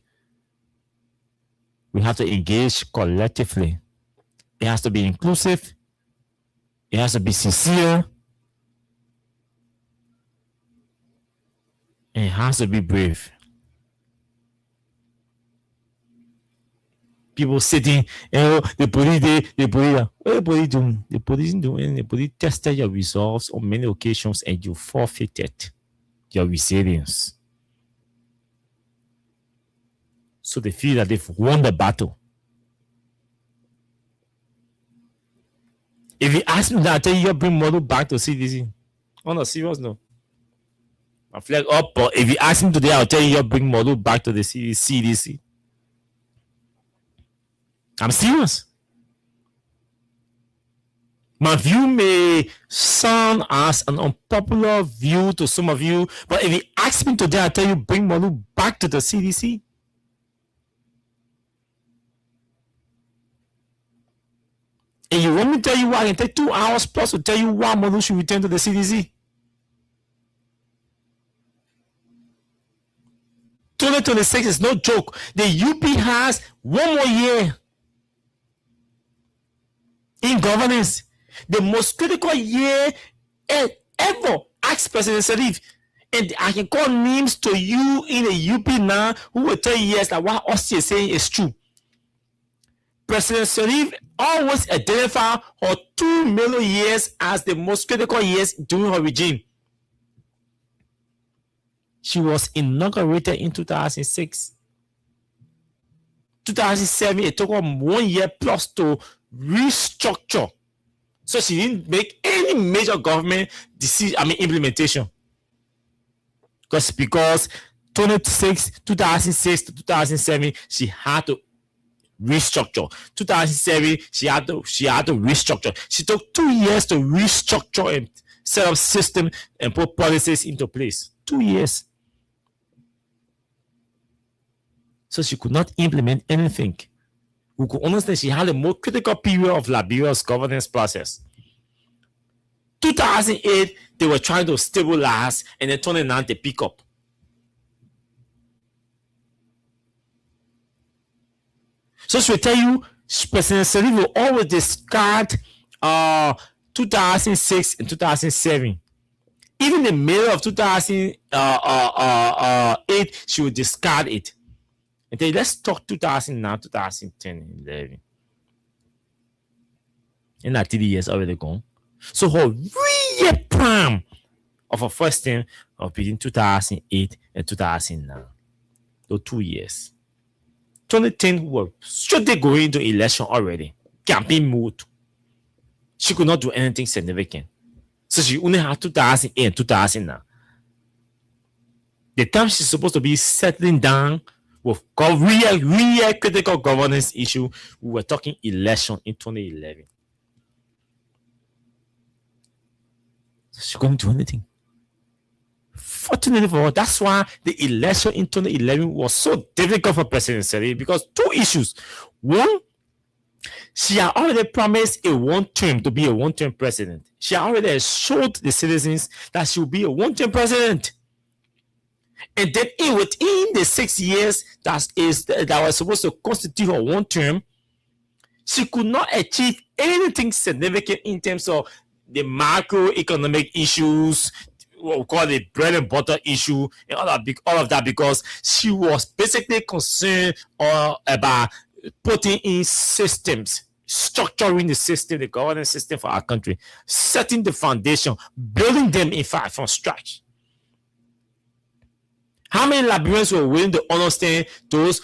We have to engage collectively. It has to be inclusive. It has to be sincere. And it has to be brave. People sitting, the police, what the police doing? The police doing, the police tested your results on many occasions and you forfeited your resilience. So they feel that they've won the battle. If you ask me that, I tell you, bring model back to CDC. On a serious note. I flag up, but if you ask me today, I'll tell you, bring model back to the CDC. I'm serious. My view may sound as an unpopular view to some of you, but if you ask me today, I'll tell you, bring Molu back to the CDC. And you want me to tell you why? I can take 2 hours plus to tell you why Molu should return to the CDC. 2026 is no joke. The UP has 1 more year in governance. The most critical year ever. Ask President Sharif. And I can call names to you in the UP now who will tell you yes that what Austin is saying is true. President Sharif always identified her 2 million years as the most critical years during her regime. She was inaugurated in 2006. 2007, it took her 1 year plus to restructure. So she didn't make any major government implementation. Because 2006 to 2007, she had to restructure. 2007, she had to restructure. She took 2 years to restructure and set up system and put policies into place. 2 years. So she could not implement anything. We could understand she had a more critical period of Liberia's governance process. 2008, they were trying to stabilize, and then 2009, they pick up. So she will tell you, President Sharif will always discard 2006 and 2007. Even the middle of 2008, she will discard it. And then let's talk 2009, 2010, 11. And that 3 years already gone. So her real prime of her first term of between 2008 and 2009. Those 2 years. 2010 were should they go into election already? Campaign mode. She could not do anything significant. So she only had 2008 and 2009. The time she's supposed to be settling down with real critical governance issue, we were talking election in 2011. So she couldn't do anything. Fortunately for her, that's why the election in 2011 was so difficult for President Sirleaf, because 2 issues. One, she had already promised a one-term to be a one-term president. She already showed the citizens that she would be a one-term president. And then within the 6 years that was supposed to constitute her one term, she could not achieve anything significant in terms of the macroeconomic issues, what we call the bread and butter issue, and all of that, because she was basically concerned about putting in systems, structuring the system, the governance system for our country, setting the foundation, building them in fact from scratch. How many Liberians were willing to understand those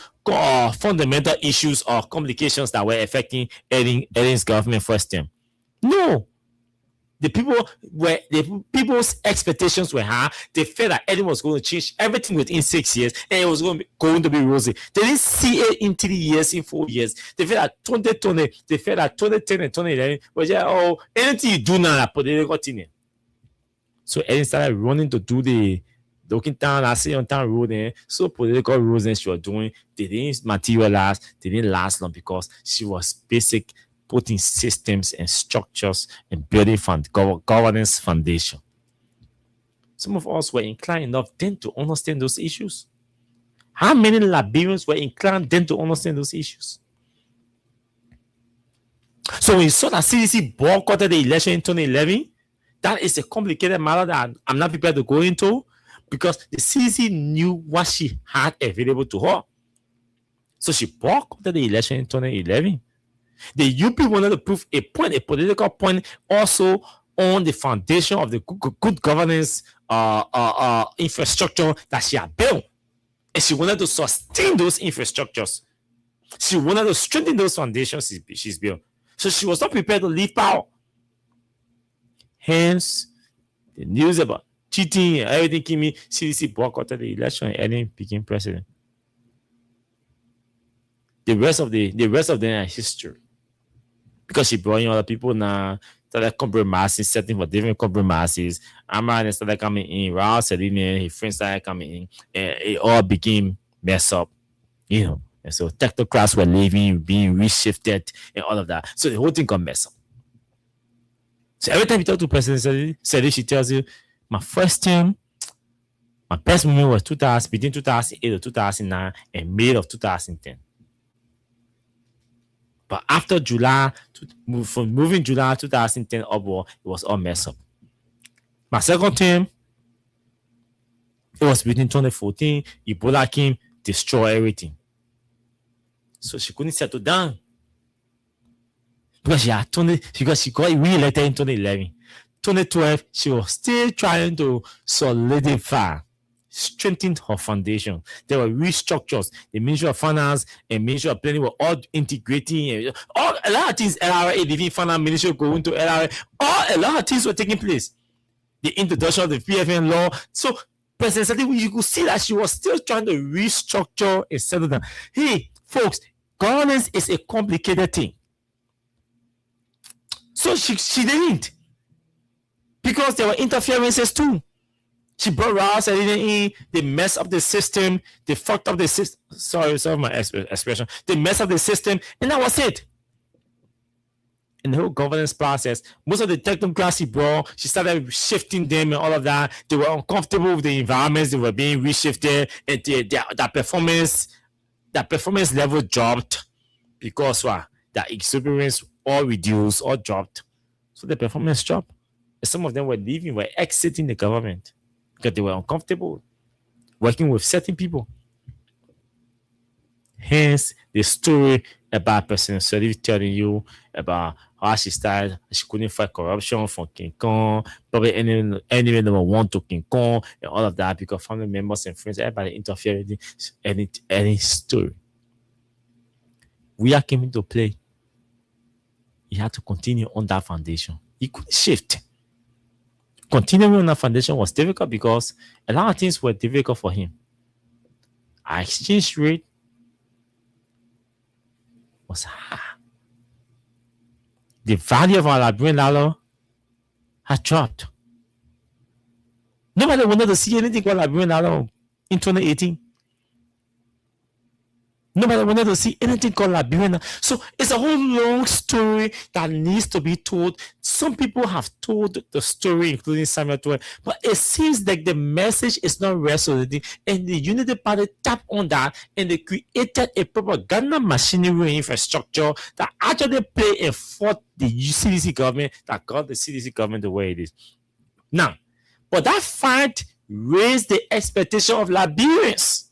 fundamental issues or complications that were affecting Ellen's government first term? No. The people's expectations were high. They felt that Ellen was going to change everything within 6 years, and it was going to be rosy. They didn't see it in 3 years, in 4 years. They felt that 2020, they felt that 2010 and 2011 was just, anything you do now, political thing. So Ellen started running to do the looking down, I see on town road, and so political rules that she was doing, they didn't materialize, they didn't last long, because she was putting systems and structures and building governance foundation. Some of us were inclined enough then to understand those issues. How many Liberians were inclined then to understand those issues? So when you saw that CDC boycotted the election in 2011, that is a complicated matter that I'm not prepared to go into, because the CDC knew what she had available to her. So she boycotted the election in 2011. The UP wanted to prove a political point, also on the foundation of the good governance infrastructure that she had built. And she wanted to sustain those infrastructures. She wanted to strengthen those foundations she's built. So she was not prepared to leave power. Hence, the news about cheating and everything came in. CDC boycotted the election and Ellen became president. The rest of them are history. Because she brought in other people now, started compromising, setting for different compromises. Amran started coming in, Raul Selina, his friends started coming in, and it all became messed up, And so technocrats were leaving, being reshifted, and all of that. So the whole thing got messed up. So every time you talk to President Sirleaf, she tells you, my first term, my best moment was between 2008 to 2009 and May of 2010. But after moving July 2010 upward, it was all messed up. My second term, it was between 2014. Ebola came, destroyed everything. So she couldn't settle down. Because she got re-elected in 2011. 2012, she was still trying to solidify, strengthen her foundation. There were restructures. The Ministry of Finance and Ministry of Planning were all integrating. A lot of things, LRA, the Finance Ministry going to LRA. A lot of things were taking place. The introduction of the PFN law. So, President Sirleaf, you could see that she was still trying to restructure and settle down. Hey, folks, governance is a complicated thing. So she didn't. Because there were interferences too. She brought Raul Selina in, they messed up the system, they fucked up the system. Sorry my expression. They messed up the system, and that was it. In the whole governance process, most of the technocrats she brought, she started shifting them and all of that. They were uncomfortable with the environments, they were being reshifted, and that performance level dropped because that experience all reduced or dropped. So the performance dropped. And some of them were leaving, were exiting the government because they were uncomfortable working with certain people. Hence, the story about President Sirleaf telling you about how she started, she couldn't fight corruption from King Kong, probably enemy number one to King Kong, and all of that because family members and friends, everybody interfere with any story. We are coming to play. He had to continue on that foundation. He couldn't shift. Continuing on that foundation was difficult because a lot of things were difficult for him. Our exchange rate was high. The value of our Liberian dollar had dropped. Nobody wanted to see anything called Liberian dollar in 2018. Nobody wanted to see anything called Liberian. So it's a whole long story that needs to be told. Some people have told the story, including Samuel Tuah, but it seems like the message is not resonating. And the Unity Party tapped on that and they created a propaganda machinery infrastructure that actually played and fought the CDC government that got the CDC government the way it is. Now, but that fight raised the expectation of Liberians.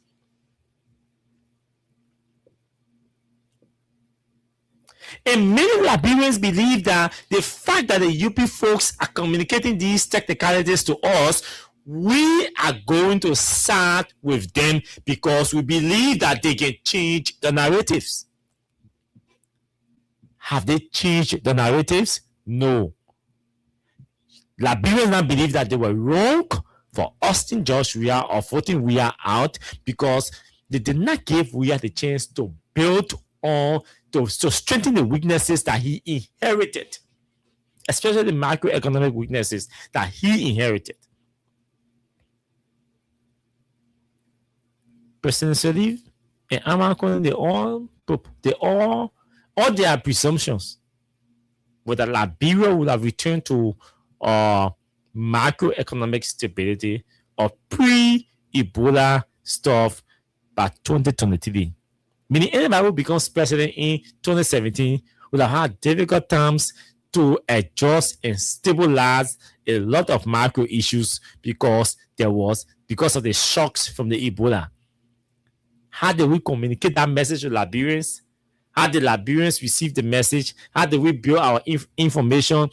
And many Liberians believe that the fact that the UP folks are communicating these technicalities to us, we are going to side with them because we believe that they can change the narratives. Have they changed the narratives? No. Liberians now believe that they were wrong for Austin George Weah or voting Weah out because they did not give Weah the chance to build on to strengthen the weaknesses that he inherited, especially the macroeconomic weaknesses that he inherited. President Sirleaf and Amakon, all their presumptions whether Liberia would have returned to macroeconomic stability or pre-Ebola stuff by 2023. Meaning anybody who becomes president in 2017 will have had difficult times to adjust and stabilize a lot of macro issues because of the shocks from the Ebola. How did we communicate that message to Liberians? How did Liberians receive the message? How did we build our information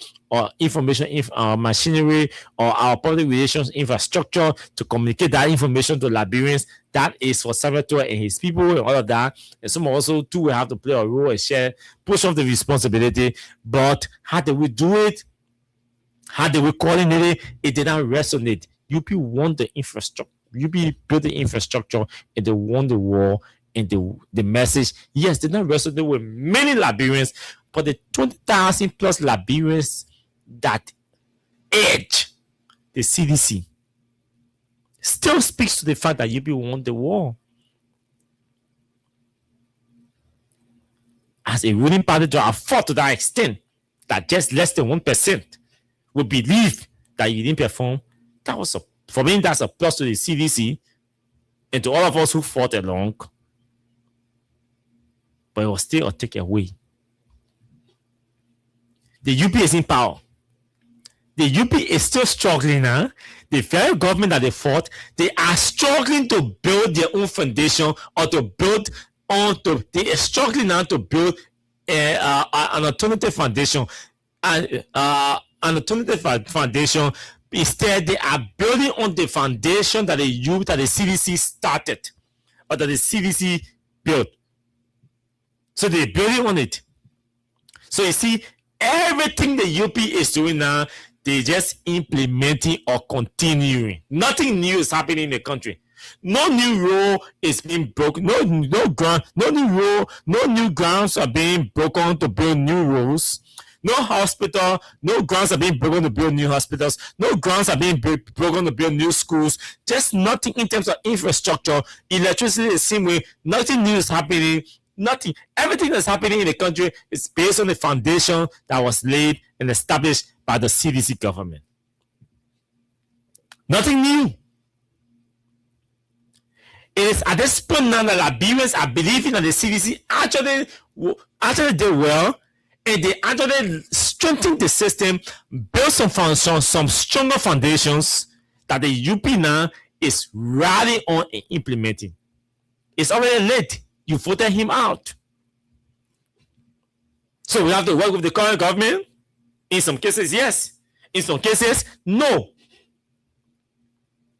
machinery or our public relations infrastructure to communicate that information to Liberians? That is for Samuel Tuah and his people and all of that. And some also too will have to play a role and share push off the responsibility. But how did we do it? How did we coordinate it? It did not resonate. UP won the infrastructure. UP built the infrastructure and they won the war. And the message, yes, did not resonate with many Liberians, but the 20,000 plus Liberians that edge the CDC still speaks to the fact that UP won the war. As a ruling party to have fought to that extent that just less than 1% would believe that you didn't perform, for me, that's a plus to the CDC and to all of us who fought along. But it was still a takeaway. The UP is in power. The UP is still struggling now. The federal government that they fought, they are struggling to build their own foundation or to build onto. They are struggling now to build an alternative foundation. An alternative foundation. Instead, they are building on the foundation that the CDC started or that the CDC built. So they're building on it. So you see, everything the UP is doing now, they're just implementing or continuing. Nothing new is happening in the country. No new rule is being broken. No new grounds are being broken to build new rules. No hospital, no grounds are being broken to build new hospitals. No grounds are being broken to build new schools. Just nothing in terms of infrastructure. Electricity the same way. Nothing new is happening. Nothing. Everything that's happening in the country is based on the foundation that was laid and established by the CDC government. Nothing new. It is at this point now that Liberians are believing that the CDC actually did well, and they actually strengthened the system, built some stronger foundations that the UP now is rallying on and implementing. It's already late. You voted him out. So we have to work with the current government? In some cases, yes. In some cases, no.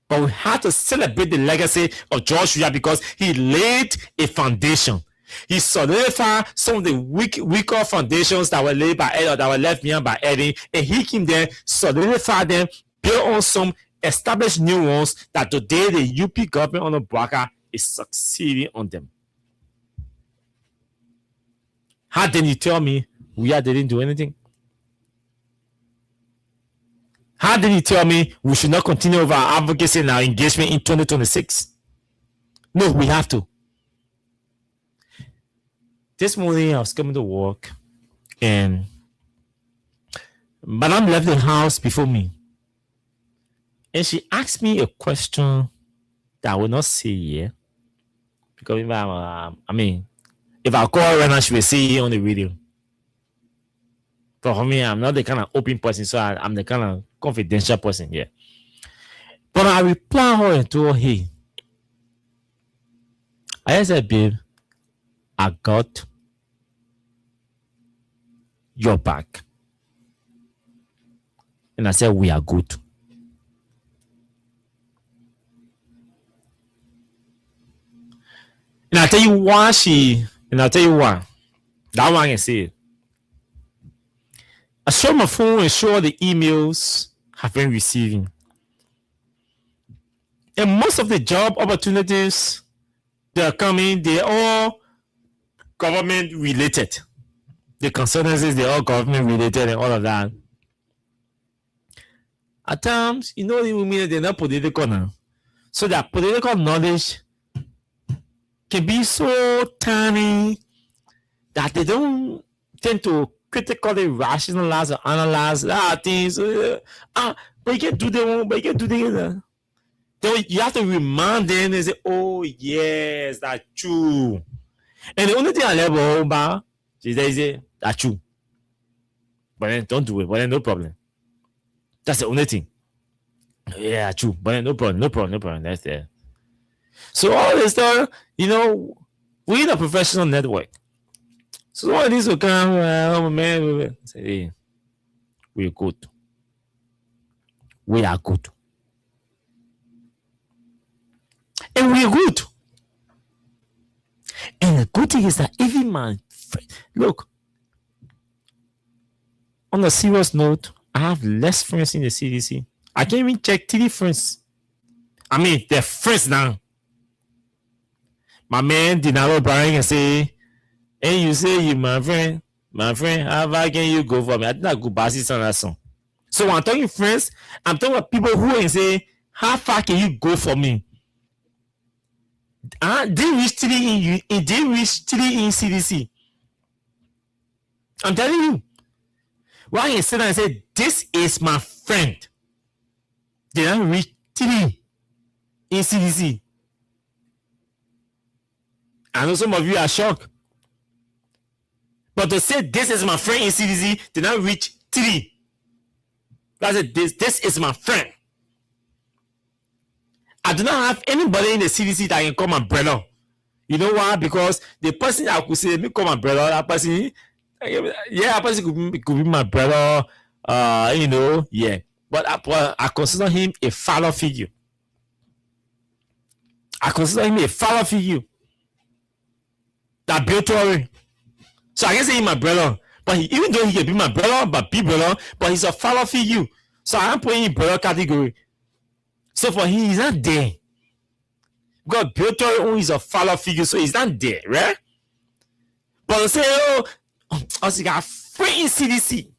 But we have to celebrate the legacy of George Weah because he laid a foundation. He solidified some of the weaker foundations that were laid by Eddie or that were left behind by Eddie, and he came there, solidified them, built on some, established new ones that today the UP government under Bouaka is succeeding on them. How then you tell me Weah didn't do anything? How did you tell me we should not continue with our advocacy and our engagement in 2026? No, we have to. This morning I was coming to work and Madam left the house before me. And she asked me a question that I will not say here. Because if I call her right now, she will see it on the video. But for me, I'm not the kind of open person, so I'm the kind of confidential person here. But I replied her and told her, hey, I said, babe, I got your back. And I said, we are good. And I'll tell you why that one can say it. I show my phone and show the emails I've been receiving. And most of the job opportunities that are coming, they're all government related. The consultancies, they're all government related and all of that. At times, you know, they're not political now. So that political knowledge can be so tiny that they don't tend to critically rationalize or analyze things. But you can do them, but you can do them. Then you have to remind them and say, oh, yes, that's true. And the only thing I never about is they say, that's true. But then don't do it. But then no problem. That's the only thing. Yeah, true. But then no problem. That's there. So all this stuff, you know, we're in a professional network. So all these will come, man, say, hey, we're good. We are good. And we're good. And the good thing is that even my friend, look, on a serious note, I have less friends in the CDC. I can't even check 3 friends. I mean, they're friends now. My man Dinaro Brian can say, hey, you say you my friend, how far can you go for me? I think I go basis on that song. So when I'm talking friends, I'm talking about people who can say, how far can you go for me? They reach 3 in CDC. I'm telling you. Why you sit down and say, this is my friend. They don't reach 3 in CDC. I know some of you are shocked. But to say this is my friend in CDC, they don't reach 3. That's it. This is my friend. I do not have anybody in the CDC that can call my brother. You know why? Because the person I could say, let me call my brother, that person, that person could be my brother, you know, yeah. But I consider him a father figure. That built Tory. So I can say he's my brother. But even though he can be my brother, but he's a father figure. So I'm putting in brother category. So for him, he's not there. Because Bill Tory is a father figure, so he's not there, right? But I say, I got free in CDC.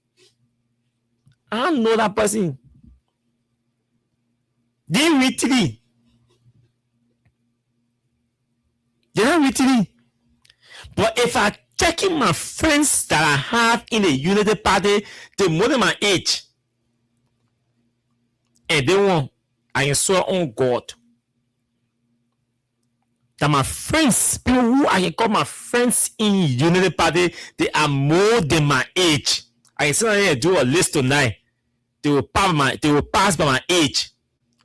I don't know that person. They read 3. They don't read 3. But if I check in my friends that I have in the Unity Party, they're more than my age. And they want, I can swear on God that my friends, people who I can call my friends in Unity Party, they are more than my age. I can sit down here and do a list tonight. They will pass by my age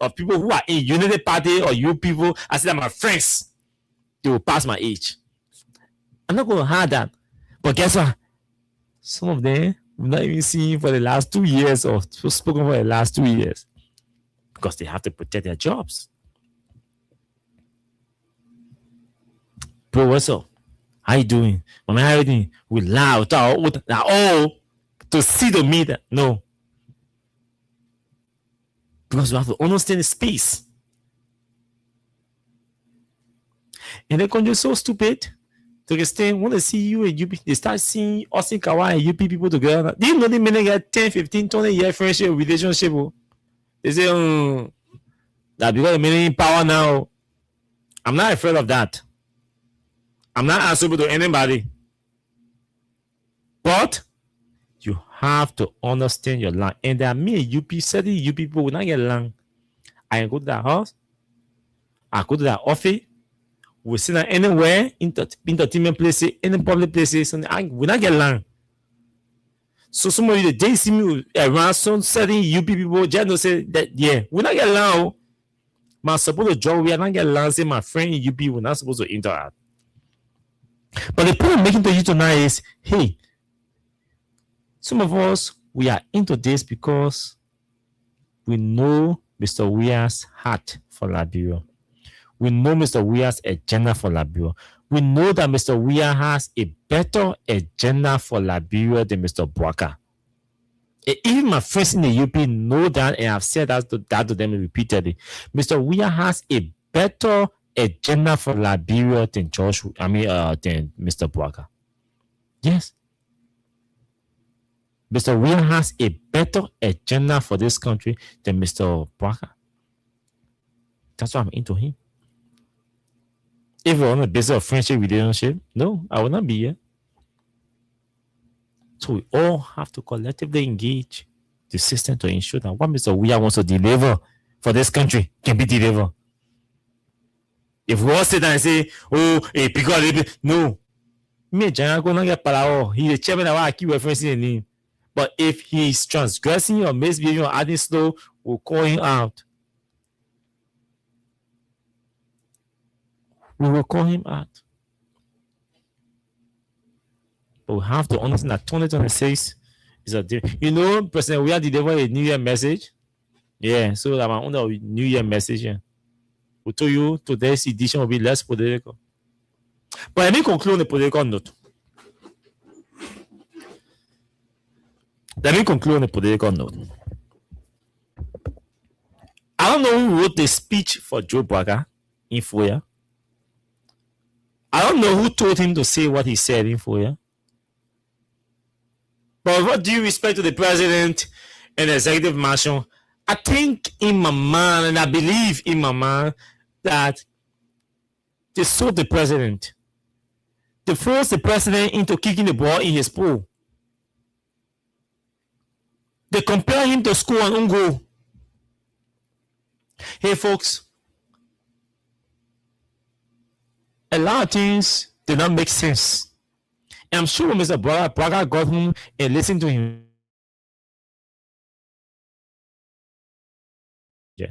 of people who are in Unity Party or you people. I say that my friends, they will pass my age. I'm not going to hide that. But guess what? Some of them we've not even seen for the last 2 years or spoken for the last 2 years because they have to protect their jobs. Bro, what's up? How you doing? Mama, how you doing? We loud, to see the meter. No. Because we have to understand the space. And the country is so stupid to the extent when they see you and UP, they start seeing Austin Kawhi and UP people together. Do you know the men get 10, 15, 20 year friendship, relationship? They say, that because the men in power now. I'm not afraid of that. I'm not answerable to anybody. But you have to understand your land. And there are many UP, certain UP people will not get land. I can go to that house. I go to that office. We sit down anywhere, entertainment places, any public places, and I will not get land. So some of you, the day you see me around some certain UP people, just don't say that, yeah, we not get land. I'm supposed to job, we are not get land. Say my friend in UP, we're not supposed to interact. But the point I'm making to you tonight is, hey, some of us, we are into this because we know Mr. Weah's heart for Liberia. We know Mr. Weah's agenda for Liberia. We know that Mr. Weah has a better agenda for Liberia than Mr. Bouaka. Even my friends in the UP know that, and I've said that to them repeatedly. Mr. Weah has a better agenda for Liberia than than Mr. Bouaka. Yes. Mr. Weah has a better agenda for this country than Mr. Bouaka. That's why I'm into him. If we're on the basis of friendship relationship, no, I will not be here. So we all have to collectively engage the system to ensure that what Mr. Weah wants to deliver for this country can be delivered. If we all sit down and say, because no, me Jana go not get palao. He's the chairman of I keep referencing the name. But if he's transgressing or misbehaving or adding slow, we'll call him out. We will call him out. But we have to understand that 2026 is a different. You know, President, we are delivering a New Year message. Yeah, so I'm on the New Year message. Yeah. We told you today's edition will be less political. But let me conclude on the political note. I don't know who wrote the speech for Joe Bouaka in Foya. I don't know who told him to say what he said in Foya. But with due respect to the president and the executive marshal, I think in my mind, and I believe in my mind, that they sold the president. They forced the president into kicking the ball in his pool. They compare him to school and Ungo. Hey, folks, a lot of things did not make sense. And I'm sure Mr. Bouaka got home and listened to him. Yeah.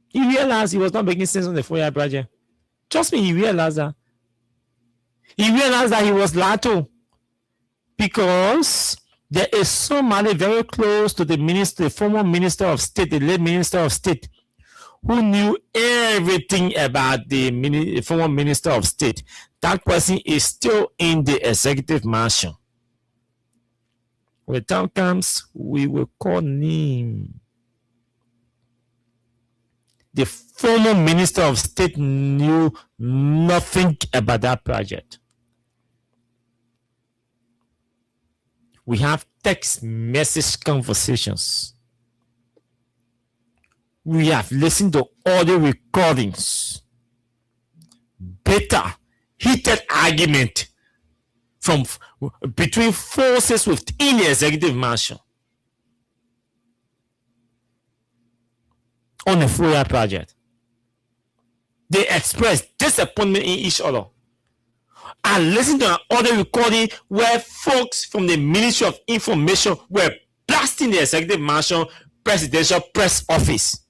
He realized he was not making sense on the 4-year project. Trust me, he realized that. He realized that he was Lato because there is somebody very close to the minister, the former minister of state, the late minister of state, who knew everything about the former minister of state. That person is still in the executive marshal. When the time comes, we will call him. The former minister of state knew nothing about that project. We have text message conversations. We have listened to audio recordings. Better heated argument from between forces within the executive marshal on the 4-year project. They expressed disappointment in each other. I listened to an audio recording where folks from the Ministry of Information were blasting the executive marshal presidential press office.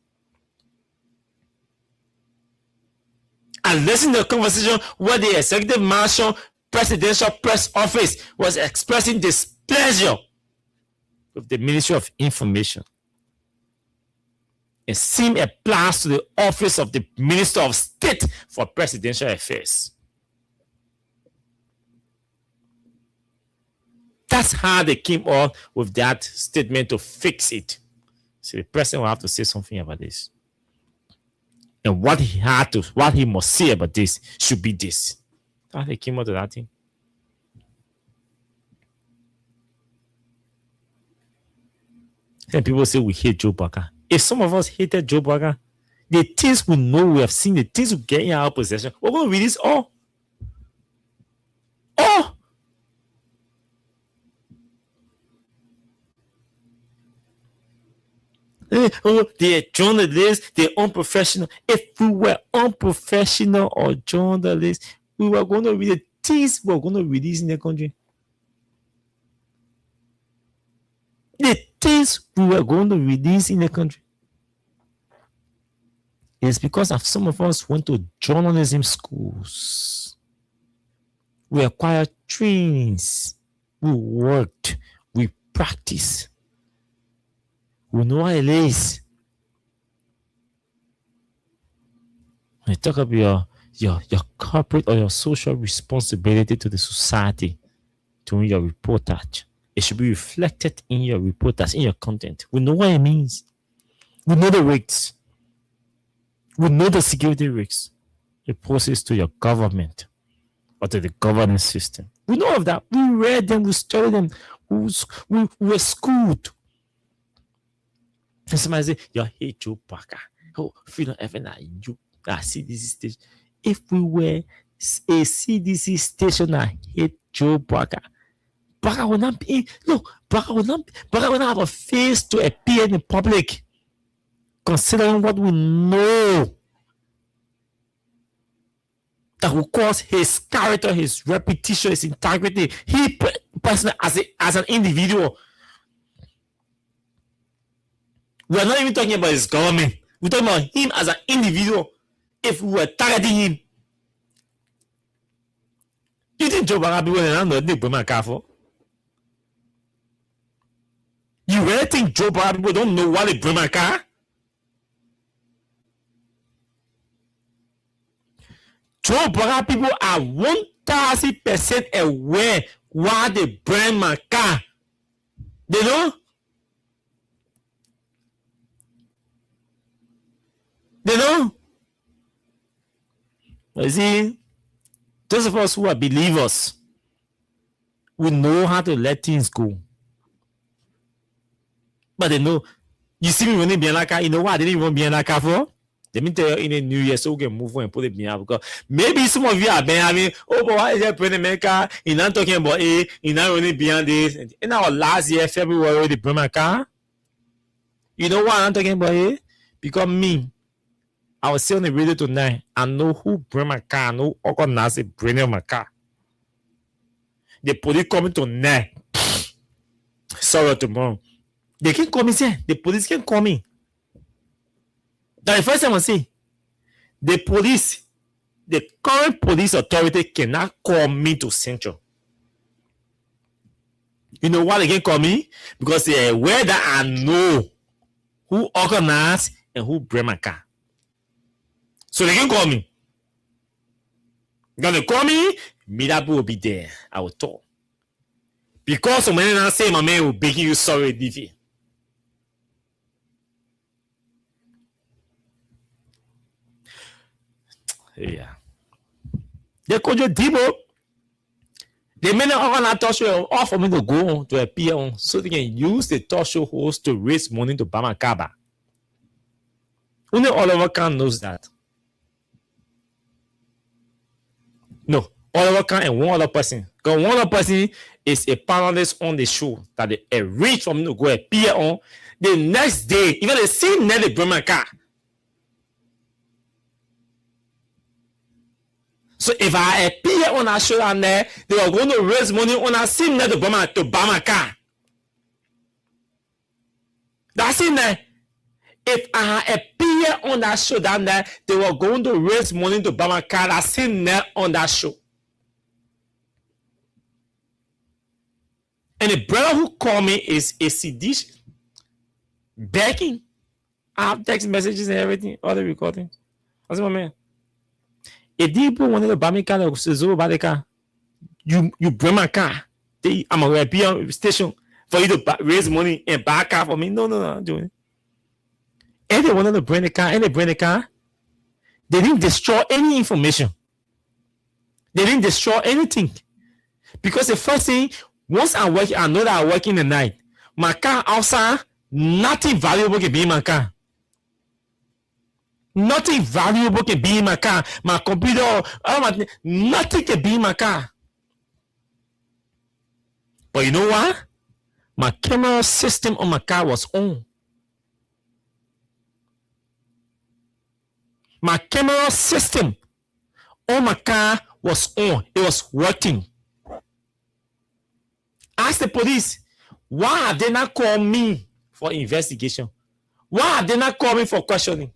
And listen to the conversation where the executive marshal presidential press office was expressing displeasure with the Ministry of Information. The same applies to the office of the Minister of State for Presidential Affairs. That's how they came up with that statement to fix it. So the president will have to say something about this. And what he must say about this should be this. That's how they came up with that thing. And people say we hate Joe Barker. If some of us hated Joe Barker, the things we know, we have seen, the things we get in our possession, we're going to release all. All. Oh, they're journalists, they're unprofessional. If we were unprofessional or journalists, we were going to read the things we were going to release in the country. The things we were going to release in the country. It's because of some of us went to journalism schools. We acquired trainings. We worked. We practiced. We know what it is. When you talk about your corporate or your social responsibility to the society during your reportage, it should be reflected in your reportage, in your content. We know what it means. We know the risks. We know the security risks it poses to your government or to the governance system. We know of that. We read them, we studied them, we were schooled. And somebody say, you hate Joe Barker. Oh, if you don't ever know you CDC station. If we were a CDC station that hate Joe Barker, Barker will not be, Barker will not have a face to appear in the public. Considering what we know that will cause his character, his reputation, his integrity, he personally as an individual. We're not even talking about his government. We're talking about him as an individual. If we were targeting him, you think Joe Barker people don't know the car for? You really think Joe Barker people don't know what they my car? Joe Barker people are 1000% aware why they burn my car. They know? They know? You see, those of us who are believers, we know how to let things go. But they know, you see me when they be in that car, you know why I didn't even be in that car for? Let me tell you, in a new year, so we can move on and put it behind. Because maybe some of you are been having, oh, but why is that putting my car? You're not talking about A, you're not running beyond this. In our last year, February, they bring my car. You know why I'm talking about A? Because me, I was on the radio tonight. I know who bring my car. I know who organize the bringing my car. The police coming tonight. Sorry, tomorrow. They can come in here. The police can come in. That's the first time I say, the police, the current police authority cannot call me to Central. You know why they can call me? Because they are aware that I know who organized and who bring my car. So they can call me. Gonna call me, Mirabu will be there. I will talk. Because of when I say my man will beg you sorry, DV. Yeah. They call you Debo. They may not organize a talk show or for me to go on to appear on so they can use the talk show host to raise money to buy my car back. Only Oliver Kahn knows that. No, Oliver Kahn and one other person. Because one other person is a panelist on the show that they arrange for me to go appear on. The next day, even the same night they bring my car. So if I appear on a show and there, they are going to raise money on a same night to buy my car. That's it there. If I had appeared on that show that night, they were going to raise money to buy my car. I seen that on that show. And the brother who called me is a CD begging. I have text messages and everything, all the recordings. I said, my man, if people wanted to buy me car, you bring my car. I'm going to be on the station for you to raise money and buy a car for me. No, I'm doing it. And they wanted to bring the car, they didn't destroy any information. They didn't destroy anything. Because the first thing, once I work, I know that I work in the night. My car outside, nothing valuable can be in my car. Nothing valuable can be in my car. My computer, nothing can be in my car. But you know what? My camera system on my car was on. My camera system on my car was on. It was working. Ask the police, why have they not called me for investigation? Why have they not called me for questioning?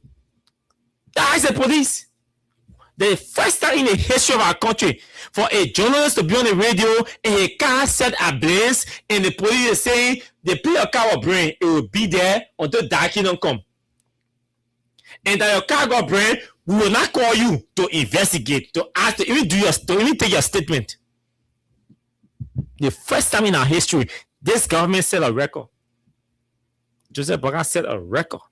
Ask the police. The first time in the history of our country for a journalist to be on the radio and a car set ablaze and the police is saying they put your car will burn, it will be there until dark don't come. And that your car got burned, we will not call you to investigate, to ask, to even take your statement. The first time in our history, this government set a record. Joseph Boakai set a record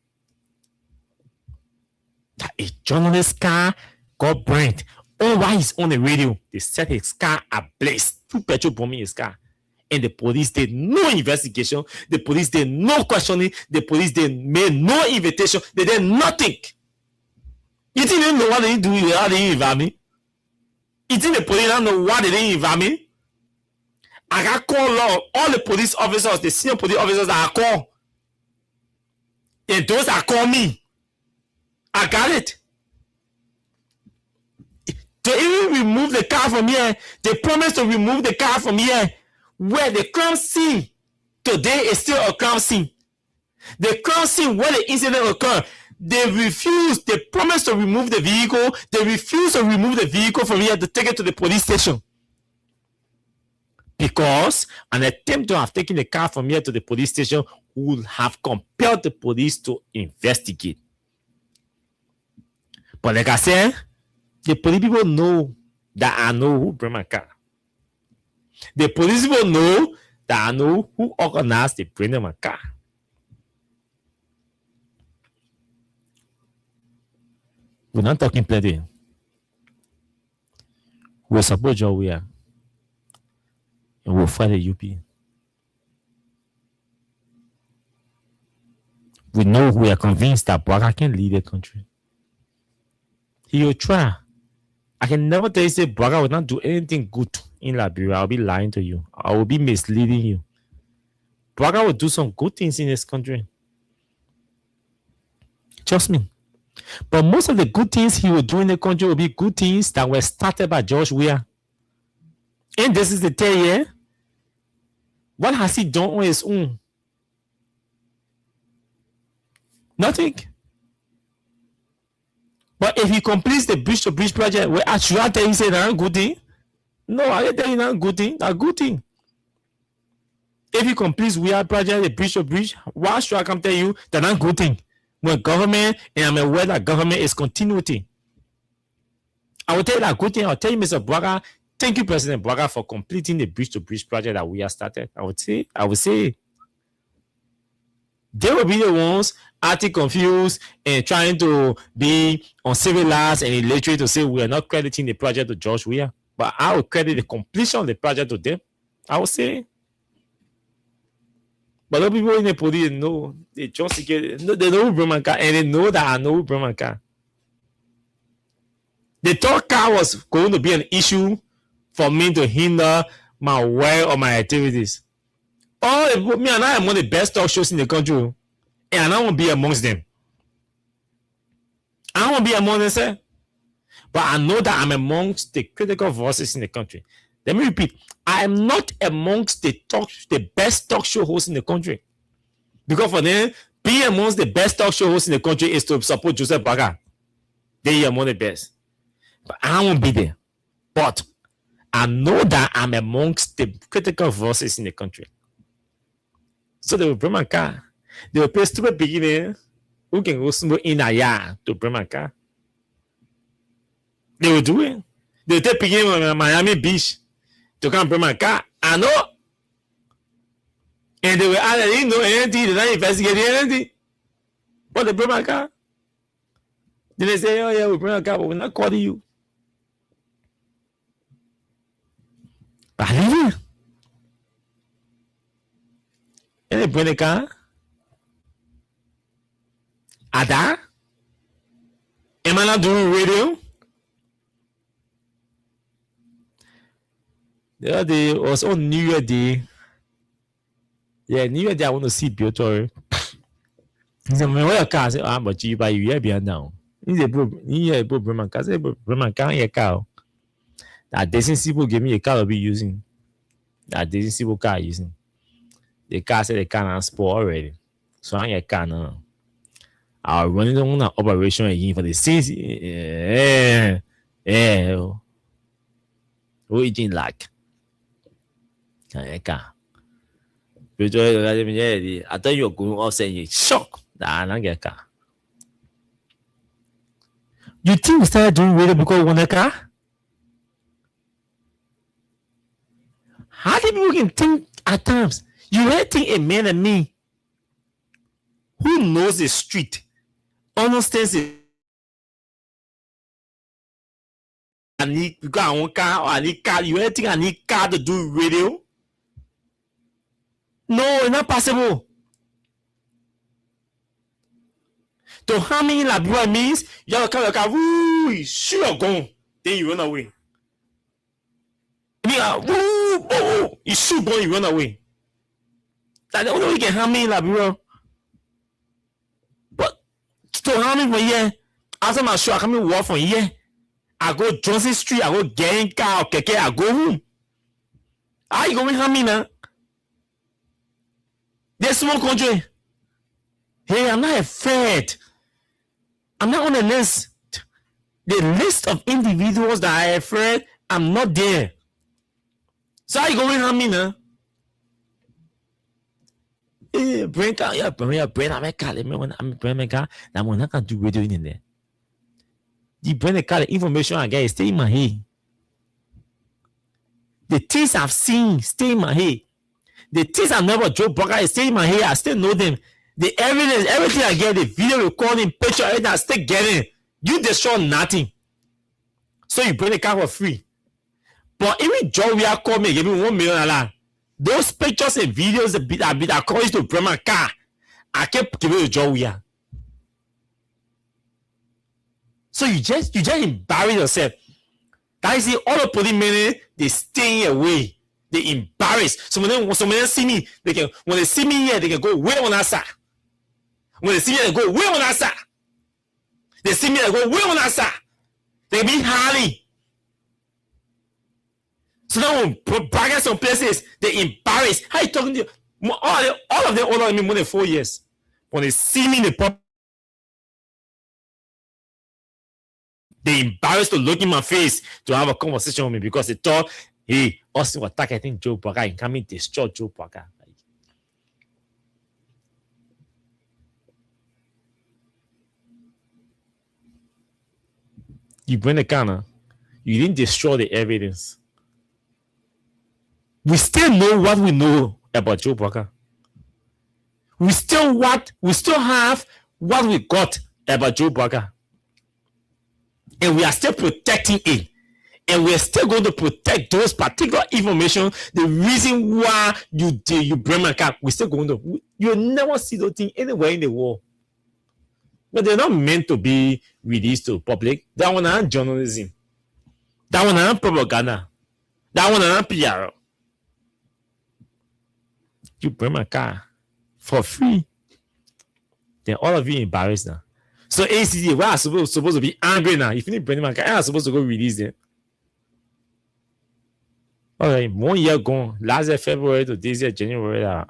that a journalist's car got burned. All while he's on the radio, they set his car ablaze. Two petrol bombing his car. And the police did no investigation. The police did no questioning. The police made no invitation. They did nothing. You think they didn't know what they didn't do? How they didn't invite me? You think the police don't know why they didn't invite me? I got called all the police officers, the senior police officers that I call. And those that call me, I got it. To even remove the car from here, they promised to remove the car from here. Where the crime scene today is still a crime scene. The crime scene where the incident occurred, they refused, they promised to remove the vehicle. They refused to remove the vehicle from here to take it to the police station. Because an attempt to have taken the car from here to the police station would have compelled the police to investigate. But like I said, the police people know that I know who brought my car. The police people know that I know who organized the bringing of my car. We're not talking plenty. We'll support Joe we are. And we'll fight the UP. We know we are convinced that Boakai can lead the country. He will try. I can never tell you say Boakai will not do anything good in Liberia. I'll be lying to you. I will be misleading you. Boakai will do some good things in this country. Trust me. But most of the good things he will do in the country will be good things that were started by George Weah. And this is the 3rd year. What has he done on his own? Nothing. But if he completes the bridge to bridge project, well, should I tell you say that's a good thing? No, I didn't tell you that's a good thing. That's a good thing. If he completes Weah project, the bridge to bridge, why should I come tell you that that's a good thing? When government, and I'm aware that government is continuity. I will tell you that good thing. I'll tell you, Mr. Boakai, thank you, President Boakai, for completing the bridge to bridge project that we have started. I would say they will be the ones acting confused and trying to be uncivilized and illiterate to say we are not crediting the project to George Weah. But I will credit the completion of the project to them. I would say. But the people in the police know, they just get, they know who brought my car, and they know that I know who brought my car. They thought car was going to be an issue for me to hinder my work or my activities. Oh, me and I am one of the best talk shows in the country, and I won't be amongst them. I won't be among them, sir. But I know that I'm amongst the critical voices in the country. Let me repeat. I am not amongst the best talk show hosts in the country. Because for them, Being amongst the best talk show hosts in the country is to support Joseph Boakai. They are among the best. But I won't be there. But I know that I'm amongst the critical voices in the country. So they will bring my car. They will pay stupid beginner who can go smoke in a yard to bring my car. They will do it. They will take beginner on Miami Beach to come bring my car. I know. And they will add, they didn't know anything. They're not investigating anything. But they bring my car. Then they say, oh yeah, we bring a car, but we're not calling you. Hallelujah. And they bring the car. Ada? Am I not doing radio? The other day was on New Year Day. Yeah, New Year Day I want to see Piotr. He said, man, where your car? I said, but you buy you here behind now. He said, bro, you bring my car. I said, bro, bring my car in your car. That Disney people give me a car I'll be using. That Disney people car using. The car said the car not spoiled already. So I get car now. I'll run it on an operation again for the sales. What you like? I car. I thought you were going outside. You shock. That I get car. You think we started doing radio because we want a car? How do people can think at times? You really think a man and me who knows the street, understands it. I need because I want car or I need car. You really think I need car to do radio? No, it's not possible. To harm me in Labua means you have to come your car, woo, shoot your gun, then you run away. You shoot gun, you run away. That's the only way you can harm me in Labua. But to harm me from here, after my show, I come in walk from here. I go Johnson Street, I go get in car or keke, I go home. How you going to harm me now? This small country. Hey, I'm not a Fed. I'm not on the list. The list of individuals that I have read, I'm not there. So how you going to harm me now? Hey, brain car, yeah, brain, I'm a car. I'm a car. Now I'm not going to do radio in there. The brain car, the information I get, stay in my head. The things I've seen stay in my head. The things I never Joe Boakai stay in my head. I still know them. The evidence, everything I get, the video recording, picture, everything I still getting. You destroy nothing. So you bring the car for free. But even Joe we are called me, give me $1 million. Those pictures and videos that call you to bring my car, I kept giving to Joe we are. So you just embarrass yourself. That is all the police men, they stay away. They embarrass. So when they see me, when they see me here, they can go way on that side. When they see me, they go way on that side. They see me, they go way on that side. They can be Harley. So now when bragging some places, they embarrass. How you talking to you? All of them older than me more than 4 years. When they see me in the pub, they embarrassed to look in my face to have a conversation with me because they thought, hey, Austin was targeting Joe Boakai and coming to destroy Joe Boakai. You bring the car, you didn't destroy the evidence. We still know what we know about Joe Boakai. We still have what we got about Joe Boakai. And we are still protecting it. And we're still going to protect those particular information. The reason why you bring my car, we're still going to. You'll never see those things anywhere in the world. But they're not meant to be released to the public. That one is journalism. That one is propaganda. That one is PR. You bring my car for free. Then all of you embarrassed now. So ACD, why are supposed to be angry now? If you need bring my car, I'm supposed to go release them. All right, 1 year gone. Last year, February to this year, January,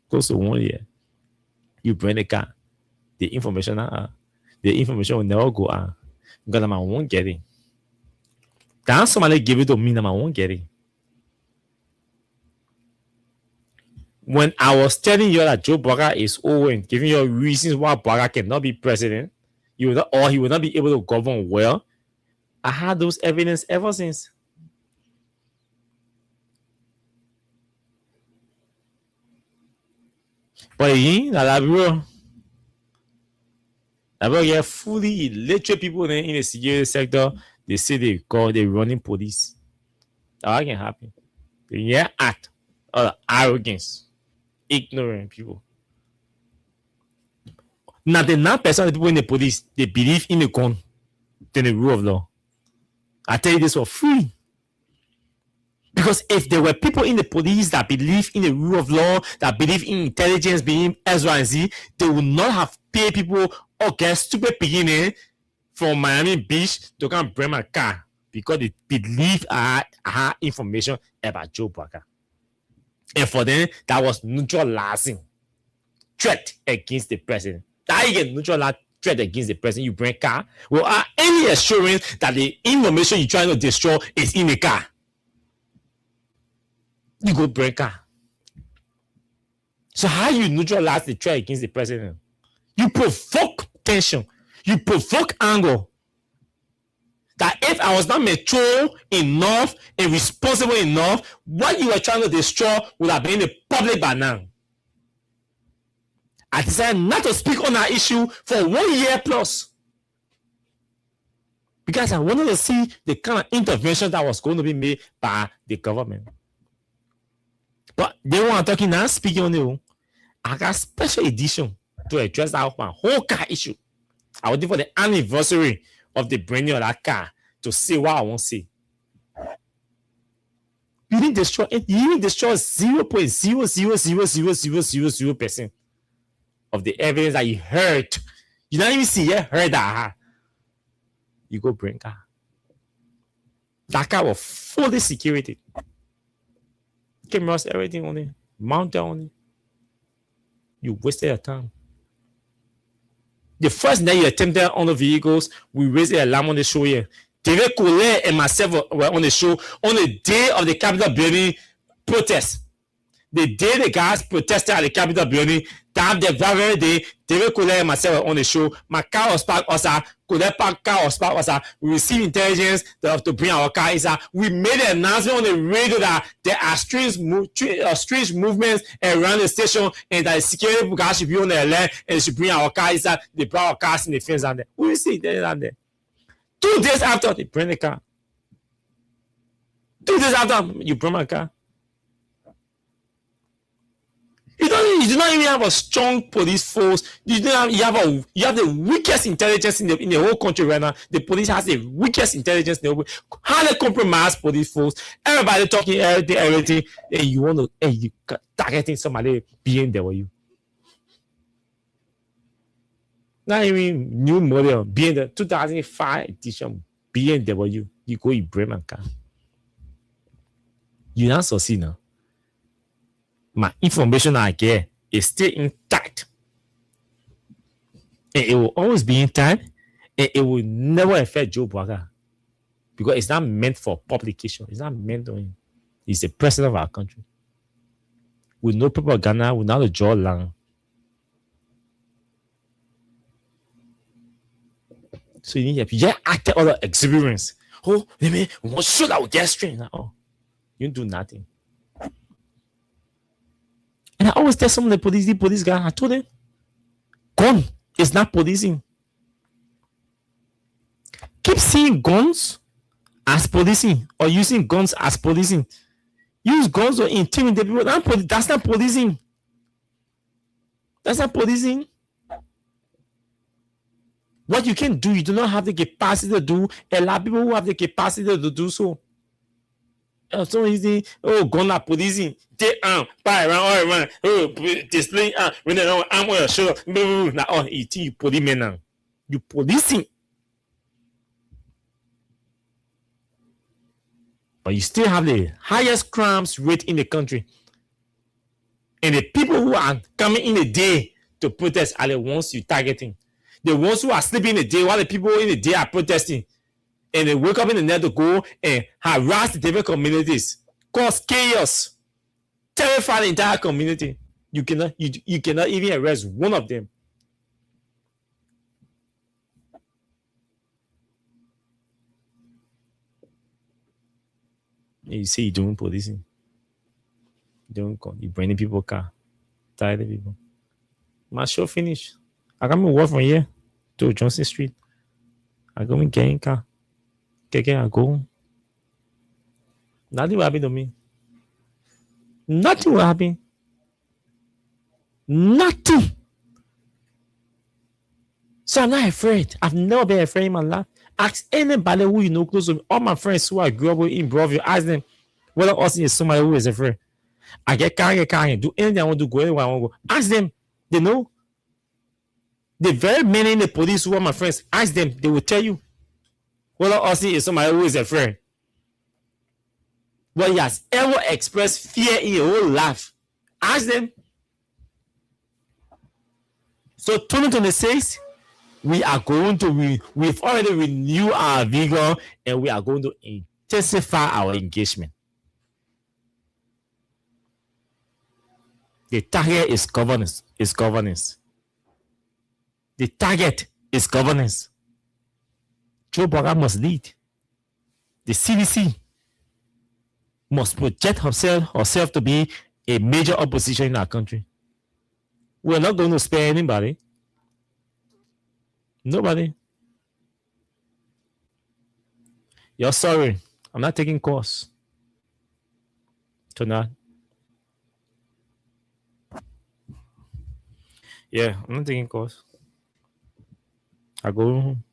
close to 1 year. You bring the car, the information will never go out because I won't get it. That's somebody give it to me, I won't get it. When I was telling you that Joe Biden is old and giving you reasons why Biden cannot be president, he will not be able to govern well, I had those evidence ever since. But Liberia get fully illiterate people in the security sector. They say they're running police. That can happen. They act of arrogance, ignorant people. 99% of the people in the police, they believe in the gun than the rule of law. I tell you this for free. Because if there were people in the police that believe in the rule of law, that believe in intelligence, being X, Y, and Z, they would not have paid people stupid beginning from Miami Beach to come bring my car because they believe I had information about Joe Biden. And for them, that was neutralizing threat against the president. That you get neutral threat against the president, you bring car without any assurance that the information you're trying to destroy is in the car. You go bring car. So how you neutralize the threat against the president? You provoke tension. You provoke anger. That if I was not mature enough and responsible enough, what you were trying to destroy would have been in the public by now. I decided not to speak on that issue for 1 year plus. Because I wanted to see the kind of intervention that was going to be made by the government. But they weren't talking now, speaking on it. I got a special edition to address that my whole car issue. I waiting for the anniversary of the branding of that car to see what I want to see. You didn't destroy it. You didn't destroy 0.0000000% of the evidence that you heard. You don't even see it, heard that. You go bring car. That car was fully security. Cameras, everything on it. Mounted on it. You wasted your time. The first night you attempted on the vehicles, we raised the alarm on the show here. David Collet and myself were on the show on the day of the Capitol building protest. The day the guys protested at the Capitol building, that the very day, David Collet and myself were on the show. My car was parked outside. Collet parked car was parked outside. We received intelligence to bring our car inside. We made an announcement on the radio that there are strange movements around the station and that the security guys should be on the alert and they should bring our car inside. They brought our cars in the fence down there. We see it down there. 2 days after, they bring the car. 2 days after, you bring my car. You do not even have a strong police force. You have the weakest intelligence in the whole country right now. The police has the weakest intelligence in the whole country. Highly compromised police force. Everybody talking everything. And you want to, and you targeting somebody being there with you. Not even new model, being the 2005 edition BMW. You go in Bremen car. You not succeed now. My information I get is still intact. And it will always be intact. And it will never affect Joe Biden. Because it's not meant for publication. It's not meant to him. He's the president of our country. With no propaganda, without a jaw line. So you need to just act all the experience. Oh, we want to show that we get straight. Oh, you do nothing. And I always tell some of the police guys, I told them, gun is not policing. Keep seeing guns as policing or using guns as policing. Use guns to intimidate people. That's not policing. That's not policing. What you can do, you do not have the capacity to do. A lot of people who have the capacity to do so. So easy. Oh, gun are policing. They buy around all around. Oh, display when they know I'm on your shoulder. Now, oh, you police now. You policing. But you still have the highest crimes rate in the country. And the people who are coming in the day to protest are the ones you targeting. The ones who are sleeping in the day while the people in the day are protesting. And they wake up in the night to go and harass the different communities, cause chaos, terrify the entire community. You cannot even arrest one of them. You see, you doing policing. You bringing people car. Tired of people. My show finished. I got me walk from here to Johnson Street. I got me getting car. I go. Nothing will happen to me. Nothing will happen. Nothing. So I'm not afraid. I've never been afraid in my life. Ask anybody who you know close to me. All my friends who I grew up with in Broadview, ask them whether Austin is somebody who is afraid. I get carrying, do anything I want to go, anywhere I want to go. Ask them. They know. The very many in the police who are my friends, ask them. They will tell you whether Austin is somebody who is afraid. But he has ever expressed fear in your whole life. Ask them. So 2026, we've already renewed our vigor and we are going to intensify our engagement. The target is governance. The target is governance. Joe Biden must lead. The CDC must project herself to be a major opposition in our country. We're not going to spare anybody. Nobody. You're sorry. I'm not taking calls tonight. Yeah, I'm not taking calls. I go home.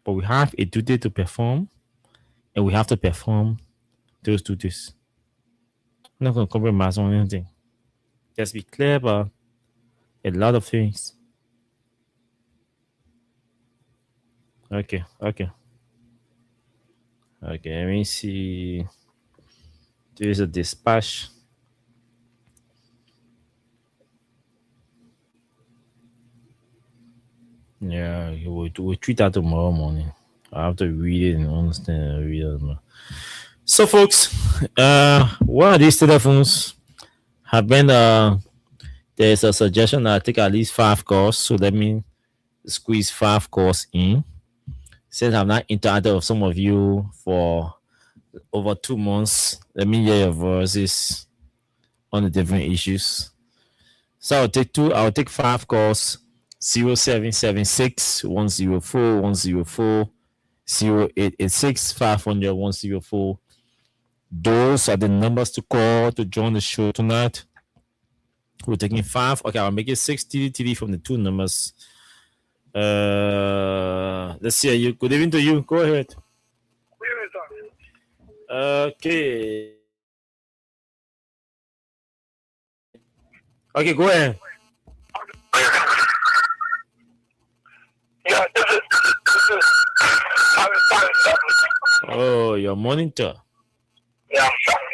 But we have a duty to perform, and we have to perform those duties. I'm not going to compromise on anything. Just be clear about a lot of things. Okay. Let me see. There is a dispatch. Yeah, we'll tweet that tomorrow morning. I have to read it and understand it. So, folks, one of these telephones have been there's a suggestion that I take at least 5 calls. So let me squeeze 5 calls in. Since I've not interacted with some of you for over 2 months, let me hear your voices on the different issues. So I'll take 5 calls. 0776 104 104 0886 500 104. Those are the numbers to call to join the show tonight. We're taking 5. Okay, I'll make it 6 TDTD from the 2 numbers. Let's see you. Good evening to you. Go ahead. Okay. Okay, go ahead. Yeah, this is Oh, your monitor. Yeah, I'm sorry.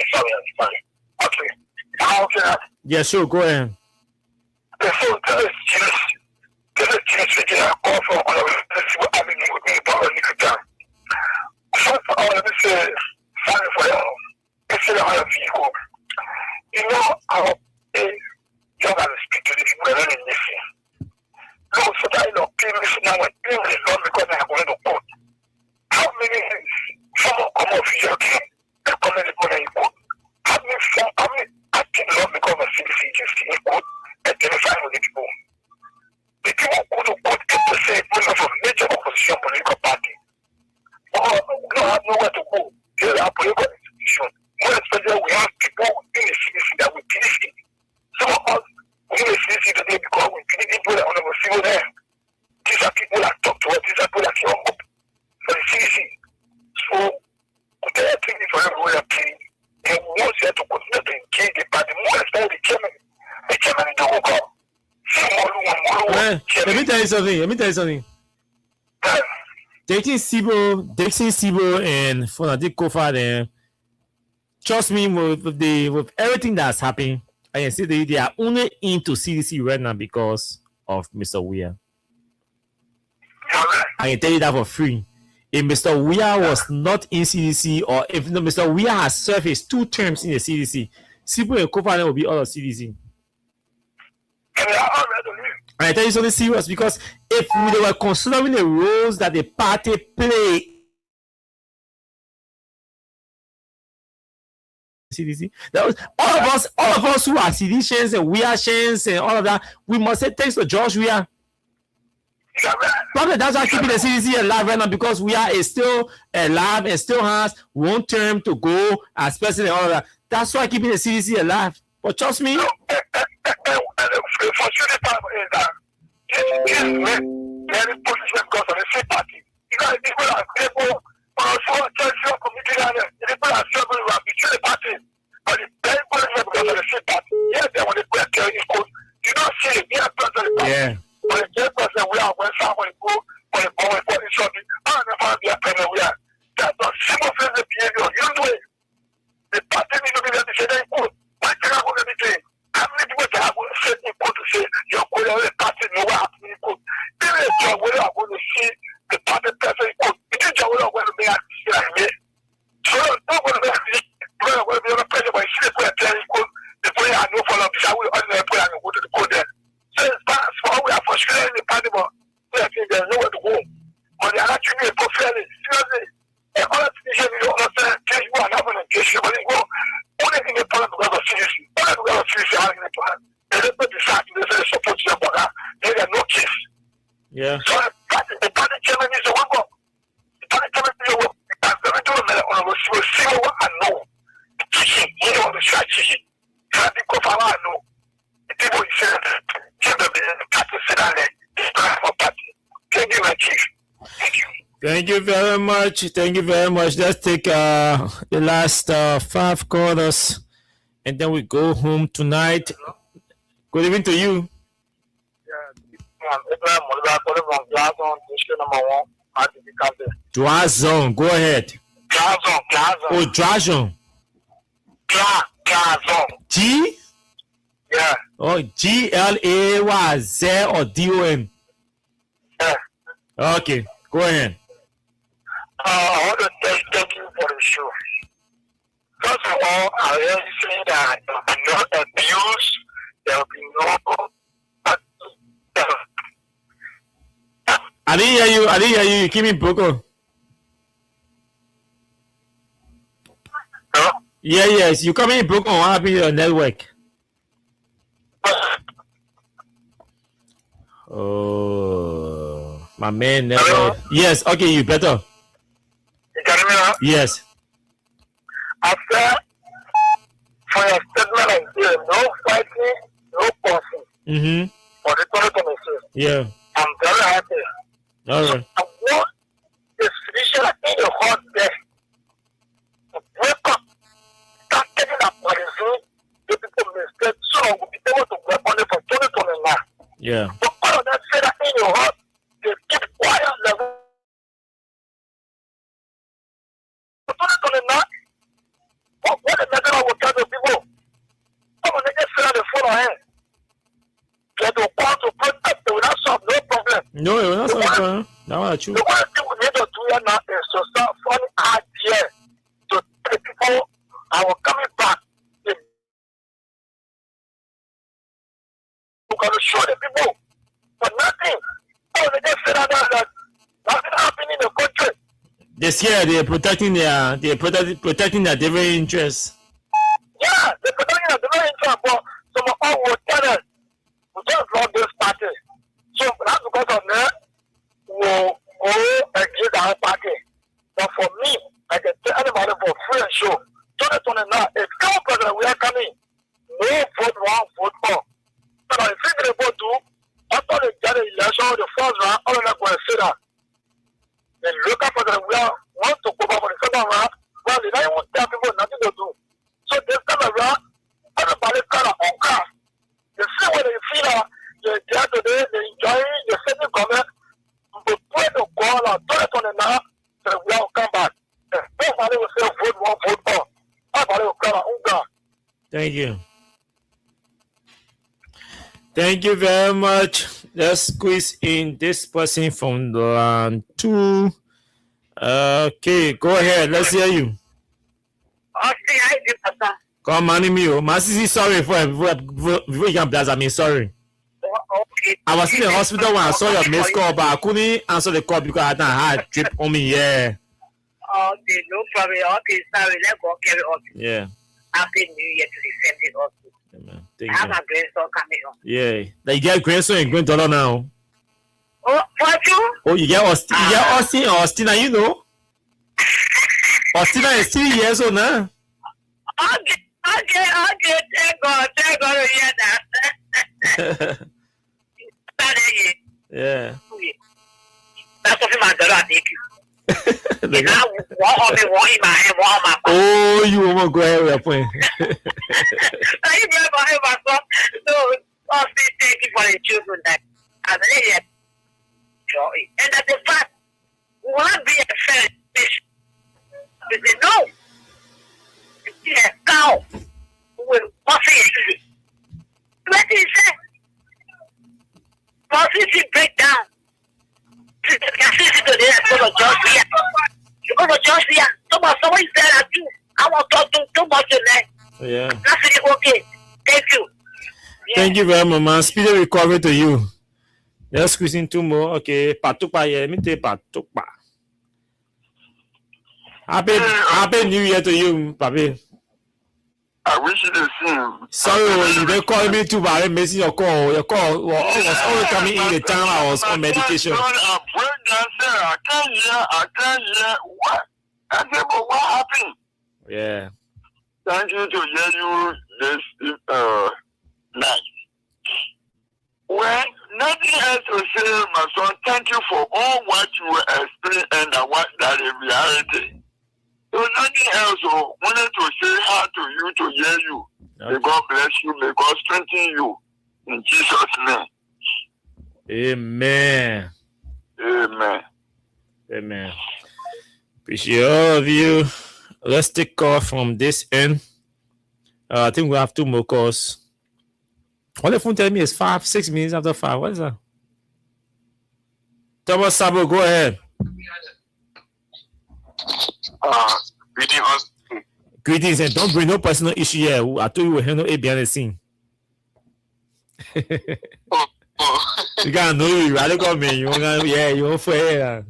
Okay. Yeah, sure, go ahead. So this is just a call for all of us. This is what I mean with me, but I need to do. First of all, let me say, sorry for y'all. It's a hard vehicle. You know, I'll speak to the people that are listening. No, so that people listen now and English, not because I have going to quote. How many someone come off here again and come in the corner and quote? How many acting not because of CDC just quote identifying with the people? The people quote unquote get to say members of major opposition political party. Or we don't have nowhere to go. Here are political institutions. More especially we have people in the CDC that we PDC. Some of us we in the CDC today because we PDC people that want to see there. These are people that talk to us. These are people that come up for the CDC. So, they are taking for everywhere they're playing. And once you have to continue to engage the party, more especially the chairman. The chairman is the worker. Let me tell you something. Dixon Sibo and Fonatic Kofa there. Trust me, with everything that's happening, I can see they are only into CDC right now because of Mr. Weir. I can tell you that for free. If Mr. Weir was not in CDC, or if Mr. Weir has served his 2 terms in the CDC, Sibu and Kofa will be out of CDC. And I tell you something serious, because if they were considering the roles that the party play CDC, that was all of us who are CDCians and Weircians and all of that, we must say thanks to George Weir. Probably that's why keeping the CDC alive right now, because Weir is still alive and still has 1 term to go as president and all of that. That's why keeping the CDC alive. But trust me. Yeah. Yeah. Thank you very much. Thank you very much. Let's take the last 5 callers, and then we go home tonight. Good evening to you. Drazon, go ahead. Oh, Drazon. G? Yeah. Oh, GLAYZ or DON? Yeah. Okay, go ahead. I want to thank you for the show. First of all, I really say that there will be no abuse, there will be no. I didn't hear you. You keep me broken. No? Yes. You coming broken. What happened to your network? Oh, my man never. Hello? Yes, okay, you better. You can hear me now? Yes. After, for your statement and say, no fighting, no passing. For the 2026. Yeah. I'm very happy. All right. I want the physician in the hot day to wake up, start taking up medicine, the people mistake, so we'll be able to work on it for 2029. Yeah. But all of that say that in your heart, they keep quiet level. For 2029, what the method I will tell the people? I'm going to get set on the phone on hand. Get the call to protect, they will not solve no problem. No, it was not something. That was true. The one thing we need to do here now is to start finding ideas to tell people our coming back. We're going to show the people, but nothing. Oh, they just said that nothing happening in the country. This year they're protecting their different interests. Yeah, they're protecting their different interests, but some of us will tell them we just love this party. So that's because of that. Will go against our party. But for me, I can tell anybody for free and show. 2029, if our president we are coming, no vote 1, vote 4. But if we can vote 2, after they get the election, the first round, all of them will say that. The local president we are want to go back for the second round, well, they don't even tell people nothing to do. So this time around, everybody kind of on car. They see what they feel they're there today, they enjoy the same government. We pray to God on 2029 that we will come back. Nobody will say vote 1, vote 4. Everybody will come on God. Thank you. Thank you very much. Let's squeeze in this person from line 2. Okay, go ahead. Let's hear you. Okay, I did, Pastor. Come on, me. My sister, sorry before you can blast me. Sorry. Okay. I was in the hospital when I saw your missed call, but I couldn't answer the call because I had a drip on me. Yeah. Okay, no problem. Okay, sorry. Let's go carry on. Yeah. Happy New Year to the family also. Amen. I Thank have you. a grandson coming on. Yeah. Like you get grandson and granddaughter now. Oh, what you? Oh, you get Austin, or Austina, you know? Austina is 3 years old now. Okay. Thank God to hear that. Yeah. That's what my daughter take you. Now, what on me, what in my hand, what on my back. Oh, you won't go ahead with your point. You never have a son. So, Austin, thank you for the children that as an idiot. Joy. And that the fact will not be a fair fish. We say, no. It's a cow with coffee and easy. What did he say? Coffee break down. Someone is there at you. I want to talk too much tonight. Yeah. That's okay. Thank you. Thank you very much, man. Speedy recovery to you. Let's squeeze in 2 more. Okay. Patupa, yeah. Let me take Patupa. Happy New Year to you, Papi. I wish you the same. Sorry, you been calling me too, but I didn't miss your call. Your call was only coming in the time I was on medication. I can't hear. What? I said, but what happened? Yeah. Thank you to hear you this night. Well, nothing else to say, my son. Thank you for all what you explained and what that is reality. So nothing else. So wanted to say hi to you to hear you. Okay. May God bless you. May God strengthen you. In Jesus' name. Amen. Amen. Amen. Appreciate all of you. Let's take call from this end. I think we have 2 more calls. What the phone tell me is 6 minutes after 5. What is that? Thomas Sabo, go ahead. Greetings. Greetings, and don't bring no personal issue here. I told you we'll handle it behind the scene. You gotta know you. I don't come in. You won't for here.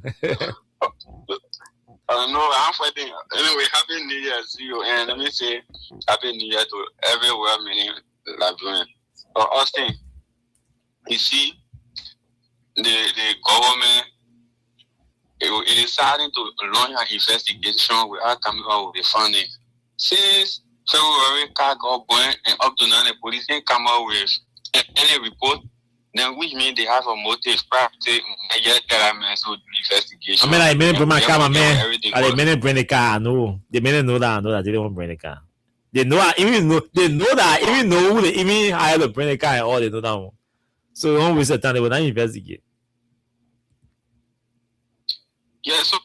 No, I'm fighting. Anyway, Happy New Year to you. And let me say Happy New Year to every well-meaning Liberian. Austin, you see, the government it is starting to launch an investigation without coming out with the funding. Since February, car got going, and up to now the police didn't come out with any report. Then which means they have a motive, practice, so investigation. I mean, I mean, bring my car, man. I mean, bring the car. I know. They may know that. I know that they don't want to bring the car. They know that. Even know who they even hire to bring the car and all. They know that one. So don't waste the time. They will not investigate. Yeah, so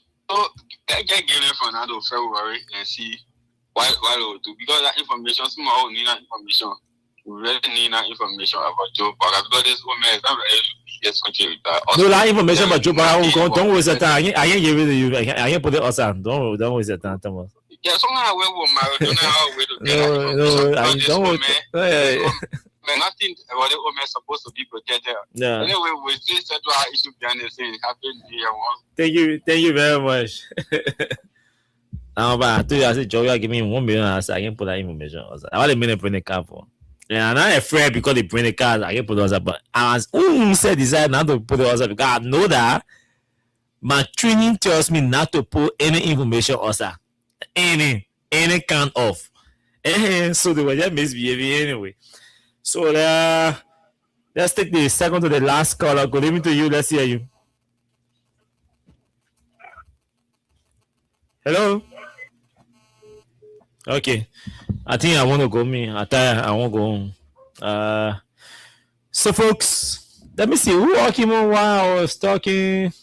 get it for another February and see what we'll do. Because that information, some of need that information. We really need that information about Joe Parker. Because this woman is not very yes country with that. No, that information about Joe Parker, don't waste the time. I can't give it to you. I can't put it outside. Don't waste the time, Thomas. Yeah, somehow we will marry. Don't know how we do don't. Man, nothing about the woman supposed to be protected. Yeah. Anyway, we still settle our issue behind the scene. Happy New Year, Thank you very much. Now, but I told you, I said, Joe, you give me 1 million. I said, I can't put that information outside. I want a minute bring the car for. Yeah, I'm not afraid because they bring the car. I can't put it outside. But I was said decide not to put it outside because I know that my training tells me not to put any information outside. Any kind of. And so they were just misbehaving anyway. So let's take the second to the last caller. Good evening to you. Let's hear you. Hello. Okay. I think I want to go. I won't go home. So folks, let me see who came on while I was talking.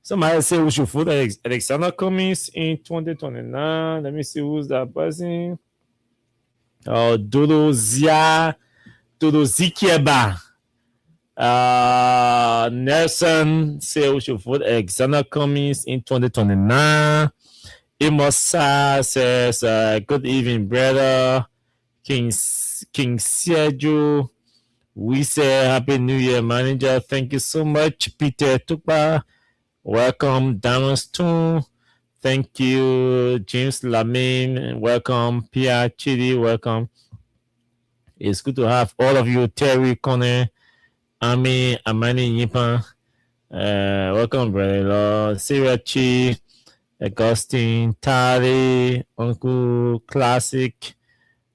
Somebody said we should vote Alexander Cummings in 2029. Let me see who's that person. Dodo Zia Todo Zikieba. Nelson say we should vote Alexander Cummings in 2029. Imosa says, good evening, brother. King Sergio, we say Happy New Year, manager. Thank you so much. Peter Tukpa, welcome. Diamond Stone, thank you. James Lamine, welcome. Pierre Chidi, welcome. It's good to have all of you. Terry Connor, Ami Amani Yipan, welcome, brother. Lord. Sarah Chi, Augustine, Tari, Uncle Classic,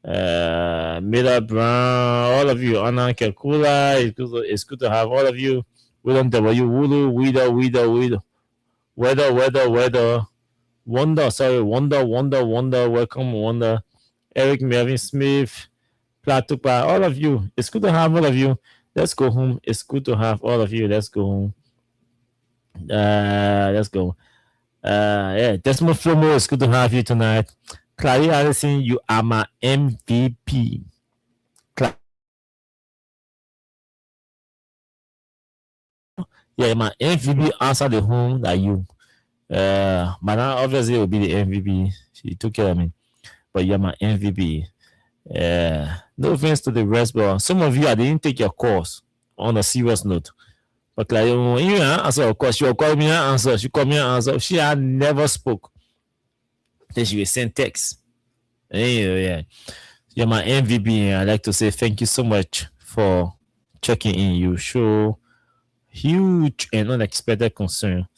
Miller Brown, all of you. Anna Kakula, it's good to have all of you. William W. Wulu, Weather. Wonder, welcome, Wonder. Eric Melvin Smith, Platupa, all of you. It's good to have all of you. Let's go home. It's good to have all of you. Let's go home. Let's go. Desmond Flomo, it's good to have you tonight. Clary Allison, you are my MVP. My MVP answered the home that you. But now obviously it will be the MVP. She took care of me. But you're my MVP. No offense to the rest, but some of you, I didn't take your course on a serious note. But like, you answer, of course, she will call me an answer. She called me an answer. She had never spoke. Then she will send text. Anyway, you're my MVP. And I'd like to say thank you so much for checking in. You show huge and unexpected concern.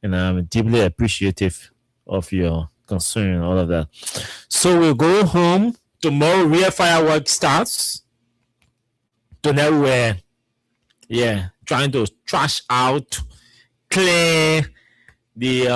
And I'm deeply appreciative of your concern and all of that. So we'll go home. Tomorrow, real fireworks starts. Tonight, we're trying to trash out, clear the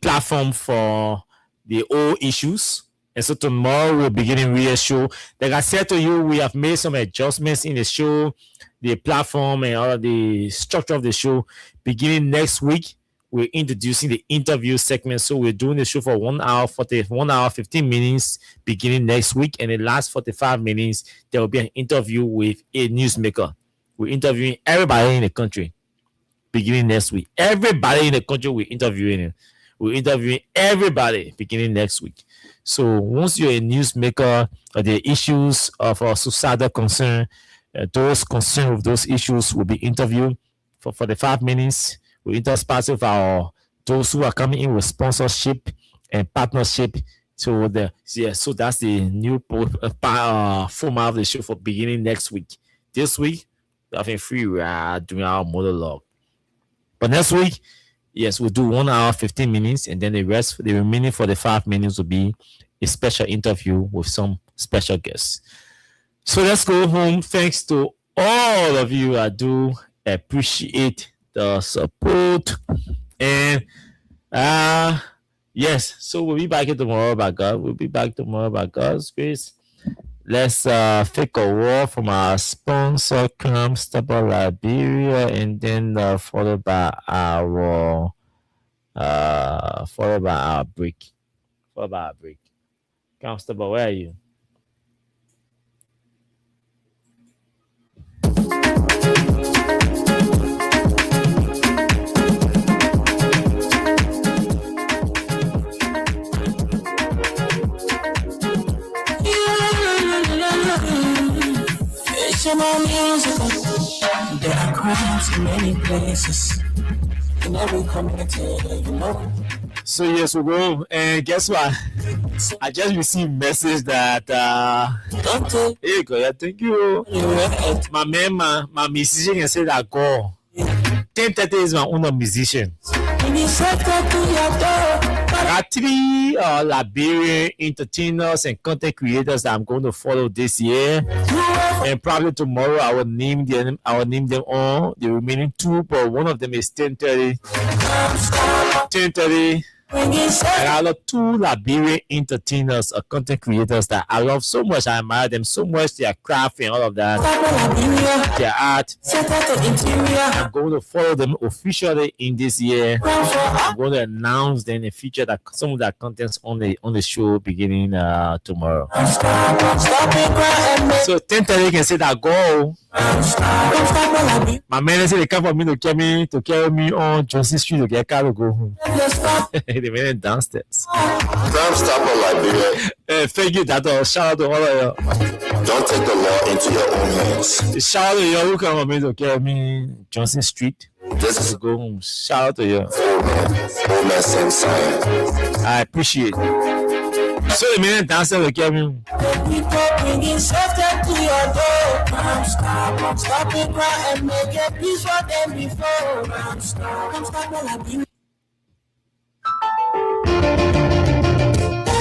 platform for the old issues. And so tomorrow we're beginning real show. Like I said to you, we have made some adjustments in the show, the platform and all of the structure of the show. Beginning next week, we're introducing the interview segment. So we're doing the show for 1 hour, 15 minutes beginning next week. And the last 45 minutes, there will be an interview with a newsmaker. We're interviewing everybody in the country beginning next week. Everybody in the country we're interviewing. We're interviewing everybody beginning next week. So once you're a newsmaker, the issues of our societal concern, those concerned with those issues will be interviewed for 45 minutes. We intersperse with those who are coming in with sponsorship and partnership. So so that's the new format of the show for beginning next week. This week, I think we are doing our monologue. But next week, yes, we'll do 1 hour, 15 minutes, and then the remaining 45 minutes will be a special interview with some special guests. So let's go home. Thanks to all of you. I do appreciate the support. And yes, so we'll be back here tomorrow by God. We'll be back tomorrow by God's grace. Let's take a word from our sponsor, Comfortable Liberia, and then followed by our break. Comfortable, where are you? There are crimes in many places, in every community, So yes, we go. And guess what? I just received a message that hey God, thank you. My man, my musician can say that go. 10:30 is my own musician. There are 3 Liberian entertainers and content creators that I'm going to follow this year, and probably tomorrow I will name them all. The remaining 2, but one of them is 10:30. I love two Liberian entertainers or content creators that I love so much. I admire them so much. Their craft and all of that. Their art. I'm going to follow them officially in this year. I'm going to announce them in the future that some of their contents on the show beginning tomorrow. So 10:30 you can say that go. My man said they come for me to carry me on Johnson Street to get car to go home. They went in downstairs. Crime Stopper Liberia. Thank you, Tato. Shout out to all of you. Don't take the law into your own hands. Shout out to you who come for me to carry me Johnson Street This is to go home. Shout out to you. old man, same sign. I appreciate it. So the man downstairs to carry me. People bringing safety to your door. Stop it, cry and make it peace for them before. Come stop all abuse.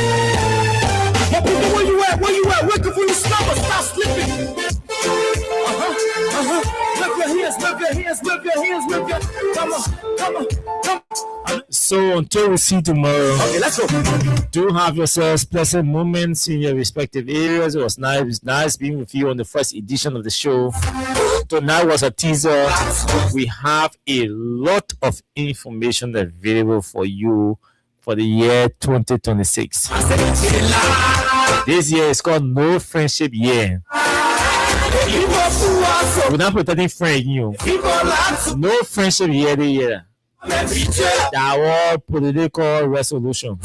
Hey, people, where you at? Where you at? Wake up when you stop slipping. Lift your hands, lift your hands, lift your hands, lift your. Come on. So until we see tomorrow, Okay, let's go. do have yourselves pleasant moments in your respective areas. It was nice being with you on the first edition of the show. Tonight was a teaser. We have a lot of information available for you for the year 2026. This year is called No Friendship Year. We're not protecting friends, you. No Friendship Year the year. That all political resolution.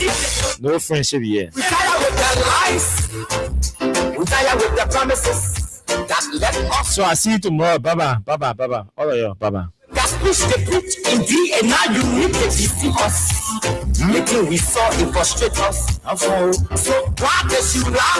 No friendship year. We tired with the lies. We tired with the promises that let us. So I see you tomorrow. Baba. All of you, Baba. That preach the preach indeed, and now you need to deceive us. Making we saw it frustrate us. So why does you laugh?